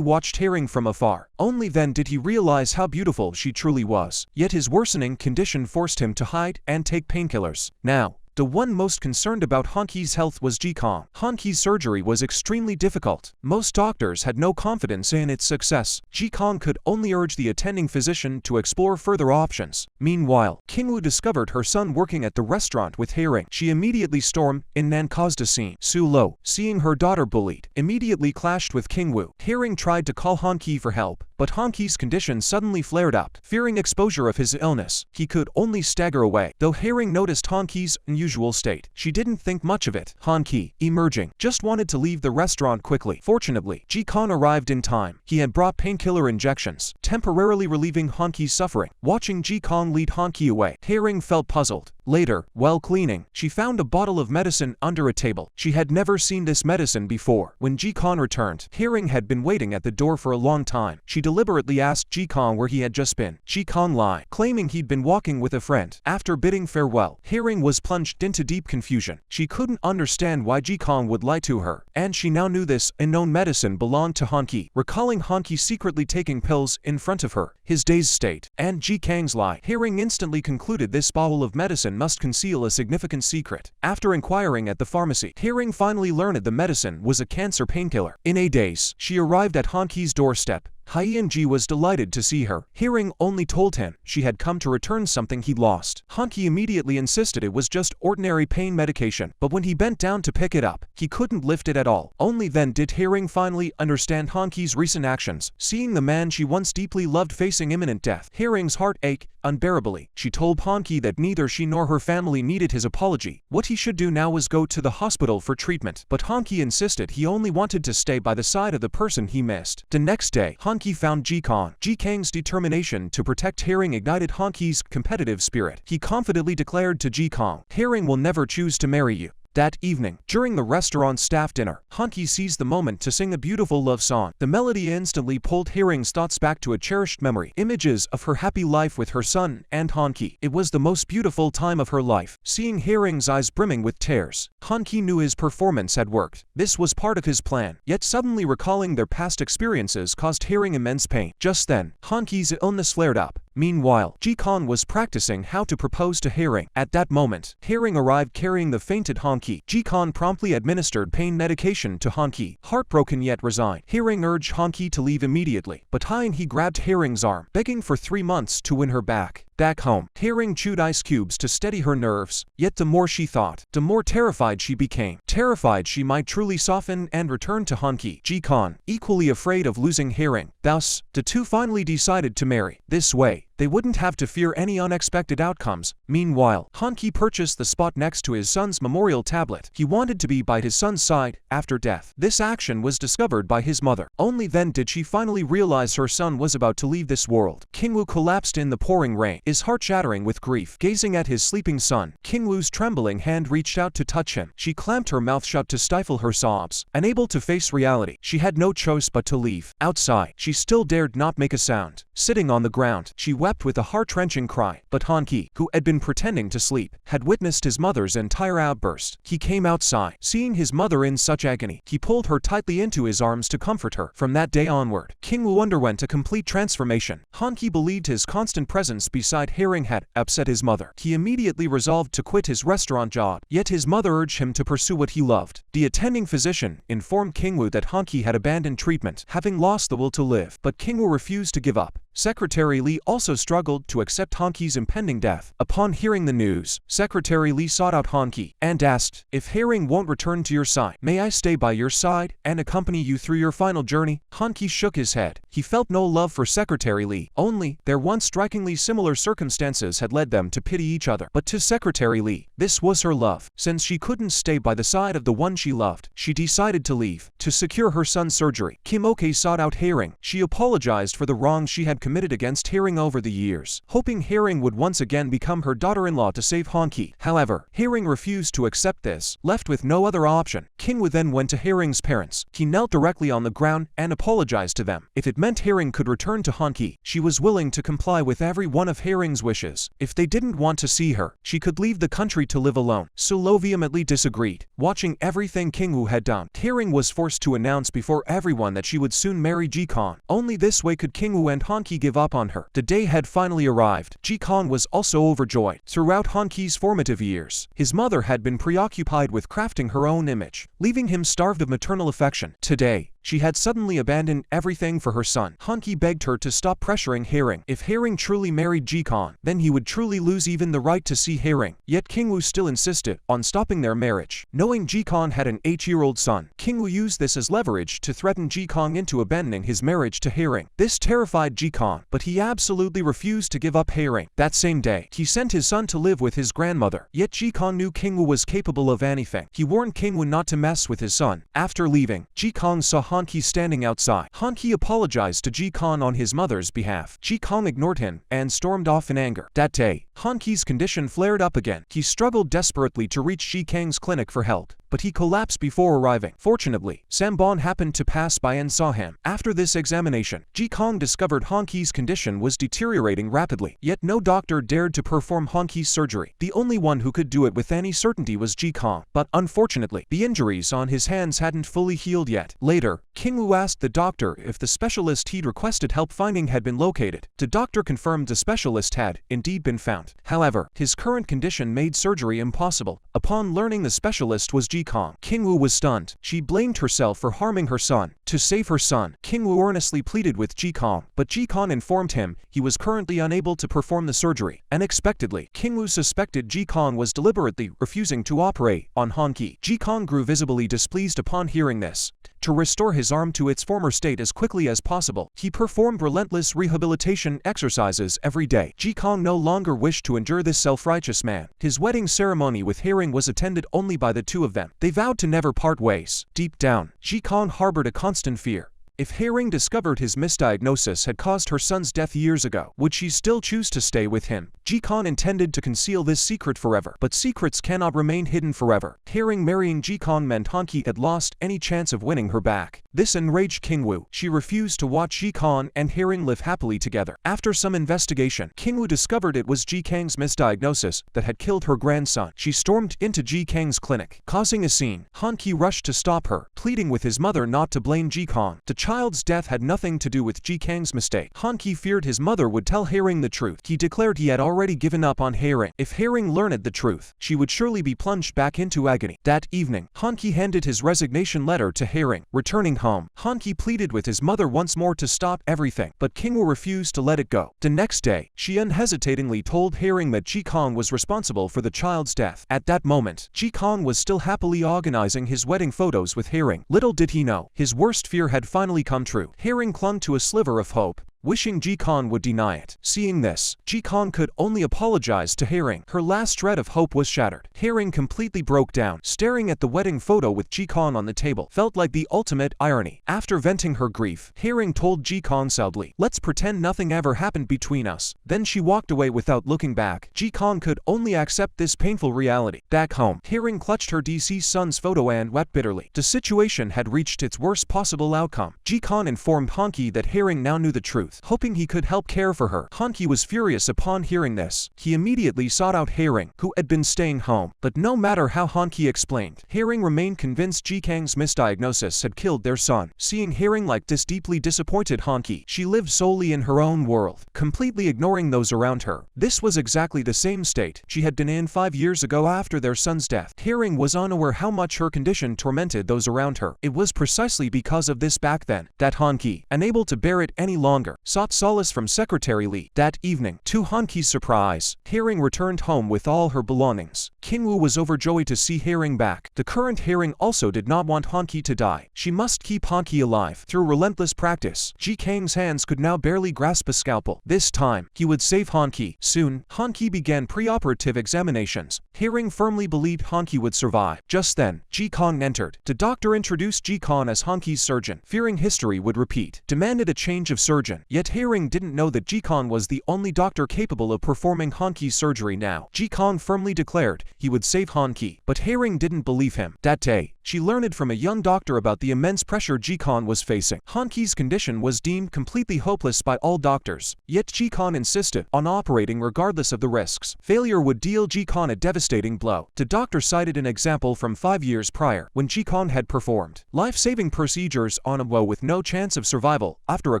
watched Haering from afar. Only then did he realize how beautiful she truly was. Yet his worsening condition forced him to hide and take painkillers. Now, the one most concerned about Han-ki's health was Ji-kong. Han-ki's surgery was extremely difficult. Most doctors had no confidence in its success. Ji-kong could only urge the attending physician to explore further options. Meanwhile, King-woo discovered her son working at the restaurant with Haering. She immediately stormed in and caused a scene. Su-lo, seeing her daughter bullied, immediately clashed with King-woo. Haering tried to call Han-ki for help, but Han-ki's condition suddenly flared up. Fearing exposure of his illness, he could only stagger away. Though Haering noticed Han-ki's unusual state, she didn't think much of it. Han-ki, emerging, just wanted to leave the restaurant quickly. Fortunately, Ji-kong arrived in time. He had brought painkiller injections, temporarily relieving Han-ki's suffering. Watching Ji-kong lead Han-ki away, Haering felt puzzled. Later, while cleaning, she found a bottle of medicine under a table. She had never seen this medicine before. When Ji-kong returned, Haering had been waiting at the door for a long time. She deliberately asked Ji-kong where he had just been. Ji-kong lied, claiming he'd been walking with a friend. After bidding farewell, Haering was plunged into deep confusion. She couldn't understand why Ji-kong would lie to her, and she now knew this unknown medicine belonged to Han-ki. Recalling Han-ki secretly taking pills in front of her, his dazed state, and Ji-kang's lie, Haering instantly concluded this bottle of medicine must conceal a significant secret. After inquiring at the pharmacy, Haering finally learned the medicine was a cancer painkiller. In a daze, she arrived at Han-ki's doorstep. Hyun-ji was delighted to see her. Haering only told him she had come to return something he'd lost. Han-ki immediately insisted it was just ordinary pain medication, but when he bent down to pick it up, he couldn't lift it at all. Only then did Haering finally understand Han-ki's recent actions. Seeing the man she once deeply loved facing imminent death, Haering's heart ached unbearably. She told Han-ki that neither she nor her family needed his apology. What he should do now was go to the hospital for treatment, but Han-ki insisted he only wanted to stay by the side of the person he missed. The next day, Han-ki found Ji-kong. Ji-kang's determination to protect Haering ignited Han-ki's competitive spirit. He confidently declared to Ji-kong, "Haering will never choose to marry you." That evening, during the restaurant's staff dinner, Han-ki seized the moment to sing a beautiful love song. The melody instantly pulled Haering's thoughts back to a cherished memory, images of her happy life with her son and Han-ki. It was the most beautiful time of her life. Seeing Haering's eyes brimming with tears, Han-ki knew his performance had worked. This was part of his plan, yet suddenly recalling their past experiences caused Haering immense pain. Just then, Han-ki's illness flared up. Meanwhile, Ji-kong was practicing how to propose to Haering. At that moment, Haering arrived carrying the fainted Han-ki. Ji-kong promptly administered pain medication to Han-ki. Heartbroken yet resigned, Haering urged Han-ki to leave immediately, but Hyun-hee grabbed Haering's arm, begging for 3 months to win her back. Back home, Haering chewed ice cubes to steady her nerves, yet the more she thought, the more terrified she became. Terrified she might truly soften and return to Han-ki. Ji-kong, equally afraid of losing Haering. Thus, the two finally decided to marry. This way, They wouldn't have to fear any unexpected outcomes. Meanwhile, Han-ki purchased the spot next to his son's memorial tablet. He wanted to be by his son's side after death. This action was discovered by his mother. Only then did she finally realize her son was about to leave this world. King-woo collapsed in the pouring rain, his heart shattering with grief. Gazing at his sleeping son, King-woo's trembling hand reached out to touch him. She clamped her mouth shut to stifle her sobs. Unable to face reality, she had no choice but to leave. Outside, she still dared not make a sound. Sitting on the ground, she wept with a heart-wrenching cry. But Han-ki, who had been pretending to sleep, had witnessed his mother's entire outburst. He came outside. Seeing his mother in such agony, he pulled her tightly into his arms to comfort her. From that day onward, King-woo underwent a complete transformation. Han-ki believed his constant presence beside Haring had upset his mother. He immediately resolved to quit his restaurant job, yet his mother urged him to pursue what he loved. The attending physician informed King-woo that Han-ki had abandoned treatment, having lost the will to live, but King-woo refused to give up. Secretary Lee also struggled to accept Han-ki's impending death. Upon hearing the news, Secretary Lee sought out Han-ki and asked, "If Haring won't return to your side, may I stay by your side and accompany you through your final journey?" Han-ki shook his head. He felt no love for Secretary Lee, only their once strikingly similar circumstances had led them to pity each other. But to Secretary Lee, this was her love. Since she couldn't stay by the side of the one she loved, she decided to leave. To secure her son's surgery, Kim Ok sought out Haring. She apologized for the wrongs she had committed against Haring over the years, hoping Haring would once again become her daughter-in-law to save Han-ki. However, Haring refused to accept this. Left with no other option, King-woo then went to Haring's parents. He knelt directly on the ground and apologized to them. If it meant Haring could return to Han-ki, she was willing to comply with every one of Haring's wishes. If they didn't want to see her, she could leave the country to live alone. Sulo vehemently disagreed. Watching everything King-woo had done, Haring was forced to announce before everyone that she would soon marry Ji-kong. Only this way could King-woo and Han-ki give up on her. The day had finally arrived. Ji-kong was also overjoyed. Throughout Han-ki's formative years, his mother had been preoccupied with crafting her own image, leaving him starved of maternal affection. Today, she had suddenly abandoned everything for her son. Han-ki begged her to stop pressuring Haring. If Haring truly married Ji-kong, then he would truly lose even the right to see Haring. Yet King-woo still insisted on stopping their marriage. Knowing Ji-kong had an 8-year-old son, King-woo used this as leverage to threaten Ji-kong into abandoning his marriage to Haring. This terrified Ji-kong, but he absolutely refused to give up Haring. That same day, he sent his son to live with his grandmother. Yet Ji-kong knew King-woo was capable of anything. He warned King-woo not to mess with his son. After leaving, Ji-kong saw Han-ki standing outside. Han-ki apologized to Ji-kong on his mother's behalf. Ji-kong ignored him and stormed off in anger. That day, Han-ki's condition flared up again. He struggled desperately to reach Ji-kang's clinic for help, but he collapsed before arriving. Fortunately, Sambon happened to pass by and saw him. After this examination, Ji-kong discovered Han-ki's condition was deteriorating rapidly, yet no doctor dared to perform Han-ki's surgery. The only one who could do it with any certainty was Ji-kong, but unfortunately, the injuries on his hands hadn't fully healed yet. Later, King-woo asked the doctor if the specialist he'd requested help finding had been located. The doctor confirmed the specialist had indeed been found. However, his current condition made surgery impossible. Upon learning the specialist was Ji-kong, King-woo was stunned. She blamed herself for harming her son. To save her son, King-woo earnestly pleaded with Ji-kong, but Ji-kong informed him he was currently unable to perform the surgery. Unexpectedly, King-woo suspected Ji-kong was deliberately refusing to operate on Han-ki. Ji-kong grew visibly displeased upon hearing this. To restore his arm to its former state as quickly as possible, he performed relentless rehabilitation exercises every day. Ji-kong no longer wished to endure this self-righteous man. His wedding ceremony with Haring was attended only by the two of them. They vowed to never part ways. Deep down, Ji-kong harbored a constant fear. If Haring discovered his misdiagnosis had caused her son's death years ago, would she still choose to stay with him? Ji-kong intended to conceal this secret forever, but secrets cannot remain hidden forever. Haring marrying Ji-kong meant Han-ki had lost any chance of winning her back. This enraged King-woo. She refused to watch Ji-kong and Haring live happily together. After some investigation, King-woo discovered it was Ji-kang's misdiagnosis that had killed her grandson. She stormed into Ji-kang's clinic, causing a scene. Han-ki rushed to stop her, pleading with his mother not to blame Ji-kong. The child's death had nothing to do with Ji-kang's mistake. Han-ki feared his mother would tell Haring the truth. He declared he had already given up on Haring. If Haring learned the truth, she would surely be plunged back into agony. That evening, Han-ki handed his resignation letter to Haring. Returning home, Han-ki pleaded with his mother once more to stop everything, but King-woo refused to let it go. The next day, she unhesitatingly told Haring that Ji-kong was responsible for the child's death. At that moment, Ji-kong was still happily organizing his wedding photos with Haring. Little did he know, his worst fear had finally come true. Haring clung to a sliver of hope. wishing Ji-Kong would deny it. Seeing this, Ji-Kong could only apologize to Haring. Her last shred of hope was shattered. Haring completely broke down. Staring at the wedding photo with Ji-Kong on the table felt like the ultimate irony. After venting her grief, Haring told Ji-Kong sadly, "Let's pretend nothing ever happened between us." Then she walked away without looking back. Ji-Kong could only accept this painful reality. Back home, Haring clutched her deceased son's photo and wept bitterly. The situation had reached its worst possible outcome. Ji-Kong informed Hanki that Haring now knew the truth, hoping he could help care for her. Hanki was furious upon hearing this. He immediately sought out Haring, who had been staying home. But no matter how Hanki explained, Haring remained convinced Ji-Kang's misdiagnosis had killed their son. Seeing Haring like this deeply disappointed Hanki, she lived solely in her own world, completely ignoring those around her. This was exactly the same state she had been in 5 years ago after their son's death. Haring was unaware how much her condition tormented those around her. It was precisely because of this back then that Hanki, unable to bear it any longer, sought solace from Secretary Li. That evening, to Hanki's surprise, Haring returned home with all her belongings. Kingwoo was overjoyed to see Haring back. The current Haring also did not want Hanki to die. She must keep Hanki alive. Through relentless practice, Ji-Kang's hands could now barely grasp a scalpel. This time, he would save Hanki. Soon, Hanki began preoperative examinations. Haring firmly believed Hanki would survive. Just then, Ji-Kong entered. The doctor introduced Ji-Kong as Hanki's surgeon, fearing history would repeat, demanded a change of surgeon. Yet Haring didn't know that Ji-Kong was the only doctor capable of performing Hanki's surgery now. Ji-Kong firmly declared he would save Hanki, but Haring didn't believe him. That day, she learned from a young doctor about the immense pressure Ji-Kong was facing. Hanki's condition was deemed completely hopeless by all doctors, yet Ji-Kong insisted on operating regardless of the risks. Failure would deal Ji-Kong a devastating blow. The doctor cited an example from 5 years prior, when Ji-Kong had performed life-saving procedures on a woe with no chance of survival after a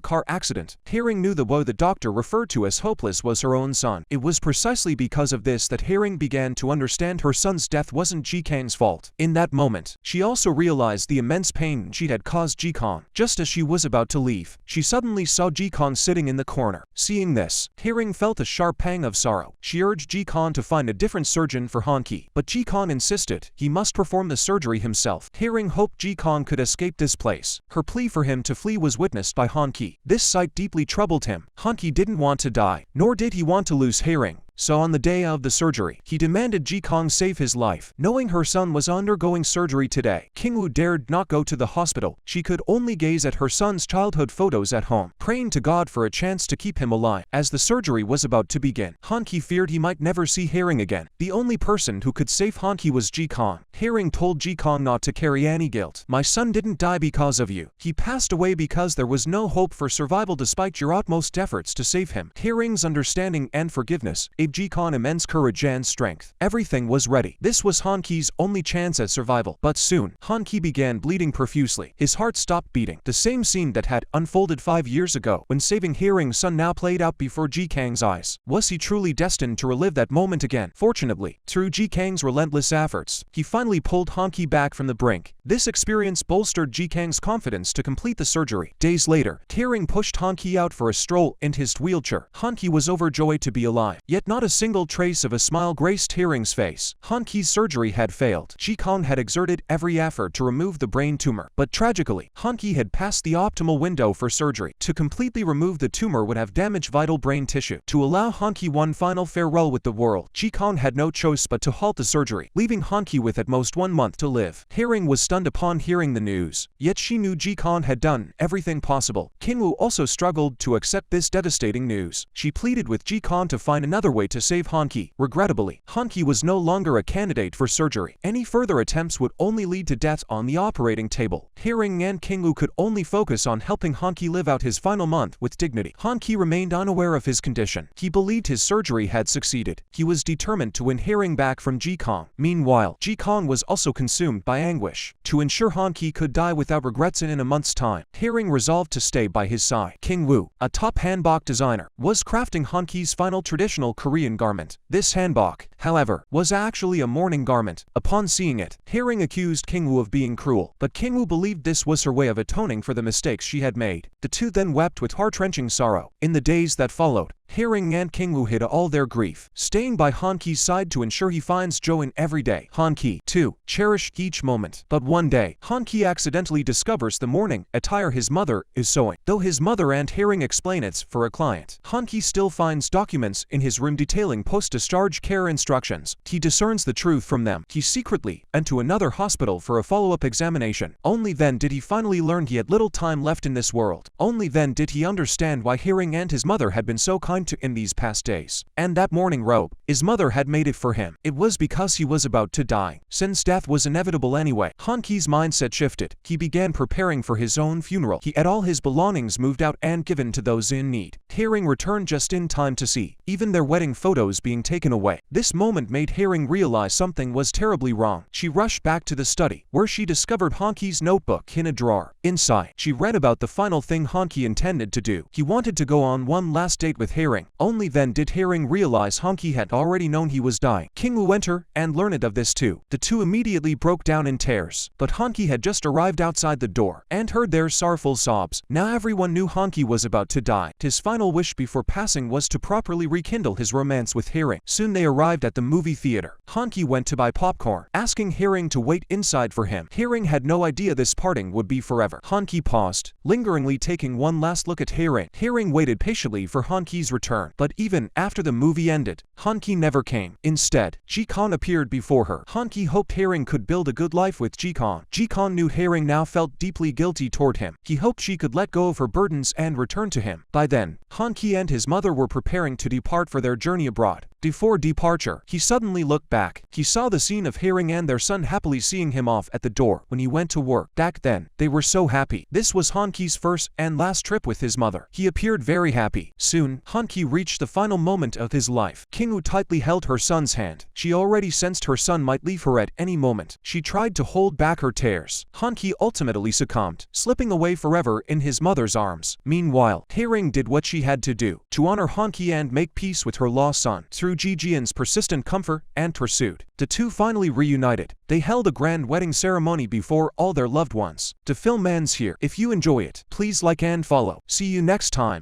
car accident. Haring knew the woe the doctor referred to as hopeless was her own son. It was precisely because of this that Haring began to understand her son's death wasn't Ji-Kang's fault. In that moment, she also realized the immense pain she had caused Ji-Kong. Just as she was about to leave, she suddenly saw Ji-Kong sitting in the corner. Seeing this, Haring felt a sharp pang of sorrow. She urged Ji-Kong to find a different surgeon for Hanki, but Ji-Kong insisted he must perform the surgery himself. Haring hoped Ji-Kong could escape this place. Her plea for him to flee was witnessed by Hanki. This sight deeply troubled him. Hanki didn't want to die, nor did he want to lose Haring. So on the day of the surgery, he demanded Ji-Kong save his life. Knowing her son was undergoing surgery today, Kingwoo dared not go to the hospital. She could only gaze at her son's childhood photos at home, praying to God for a chance to keep him alive. As the surgery was about to begin, Hanki feared he might never see Haring again. The only person who could save Hanki was Ji-Kong. Haring told Ji-Kong not to carry any guilt. "My son didn't die because of you. He passed away because there was no hope for survival despite your utmost efforts to save him." Haring's understanding and forgiveness gave Ji-Kong immense courage and strength. Everything was ready. This was Hanki's only chance at survival. But soon, Hanki began bleeding profusely. His heart stopped beating. The same scene that had unfolded 5 years ago when saving Haring's son now played out before Ji-Kang's eyes. Was he truly destined to relive that moment again? Fortunately, through Ji-Kang's relentless efforts, he finally pulled Hanki back from the brink. This experience bolstered Ji-Kang's confidence to complete the surgery. Days later, Haring pushed Hanki out for a stroll in his wheelchair. Hanki was overjoyed to be alive, yet not a single trace of a smile graced Haring's face. Hanki's surgery had failed. Ji-Kong had exerted every effort to remove the brain tumor, but tragically, Hanki had passed the optimal window for surgery. To completely remove the tumor would have damaged vital brain tissue. To allow Hanki one final farewell with the world, Ji-Kong had no choice but to halt the surgery, leaving Hanki with at most 1 month to live. Haring was stunned upon hearing the news, yet she knew Ji-Kong had done everything possible. Kingwoo also struggled to accept this devastating news. She pleaded with Ji-Kong to find another way to save Hanki. Regrettably, Hanki was no longer a candidate for surgery. Any further attempts would only lead to death on the operating table. Haring and Kingwoo could only focus on helping Hanki live out his final month with dignity. Hanki remained unaware of his condition. He believed his surgery had succeeded. He was determined to win Haring back from Ji-Kong. Meanwhile, Ji-Kong was also consumed by anguish. To ensure Hanki could die without regrets in a month's time, Haring resolved to stay by his side. Kingwoo, a top hanbok designer, was crafting Hanki's final traditional career Korean garment. This hanbok, however, was actually a mourning garment. Upon seeing it, Haring accused Kingwoo of being cruel, but Kingwoo believed this was her way of atoning for the mistakes she had made. The two then wept with heart-wrenching sorrow. In the days that followed, Haring and Kingwoo hid all their grief, staying by Han-ki's side to ensure he finds Jo-in every day. Han-ki, too, cherished each moment. But one day, Han-ki accidentally discovers the mourning attire his mother is sewing. Though his mother and Haring explain it's for a client, Han-ki still finds documents in his room detailing post-discharge care instructions. He discerns the truth from them. He secretly went to another hospital for a follow-up examination. Only then did he finally learn he had little time left in this world. Only then did he understand why Haring and his mother had been so kind to him these past days. And that mourning robe, his mother had made it for him. It was because he was about to die. Since death was inevitable anyway, Han-ki's mindset shifted. He began preparing for his own funeral. He had all his belongings moved out and given to those in need. Haring returned just in time to see even their wedding photos being taken away. This moment made Haring realize something was terribly wrong. She rushed back to the study, where she discovered Han-ki's notebook in a drawer. Inside, she read about the final thing Han-ki intended to do. He wanted to go on one last date with Haring. Only then did Haring realize Han-ki had already known he was dying. Kingwoo entered and learned of this too. The two immediately broke down in tears, but Han-ki had just arrived outside the door and heard their sorrowful sobs. Now everyone knew Han-ki was about to die. His final wish before passing was to properly rekindle his romance with Haring. Soon they arrived at the movie theater. Han-ki went to buy popcorn, asking Haring to wait inside for him. Haring had no idea this parting would be forever. Han-ki paused, lingeringly taking one last look at Haring. Haring waited patiently for Han-ki's return, but even after the movie ended, Han-ki never came. Instead, Ji-kan appeared before her. Han-ki hoped Haring could build a good life with Ji-kan. Ji-kan knew Haring now felt deeply guilty toward him. He hoped she could let go of her burdens and return to him. By then, Han-ki and his mother were preparing to depart for their journey abroad. Before departure, he suddenly looked back. He saw the scene of Haring and their son happily seeing him off at the door when he went to work. Back then, they were so happy. This was Han-ki's first and last trip with his mother. He appeared very happy. Soon, Han-ki reached the final moment of his life. Kingwoo tightly held her son's hand. She already sensed her son might leave her at any moment. She tried to hold back her tears. Han-ki ultimately succumbed, slipping away forever in his mother's arms. Meanwhile, Haring did what she had to do to honor Han-ki and make peace with her lost son. Through Ji-jian's persistent comfort and pursuit, the two finally reunited. They held a grand wedding ceremony before all their loved ones. To film ends here. If you enjoy it, please like and follow. See you next time.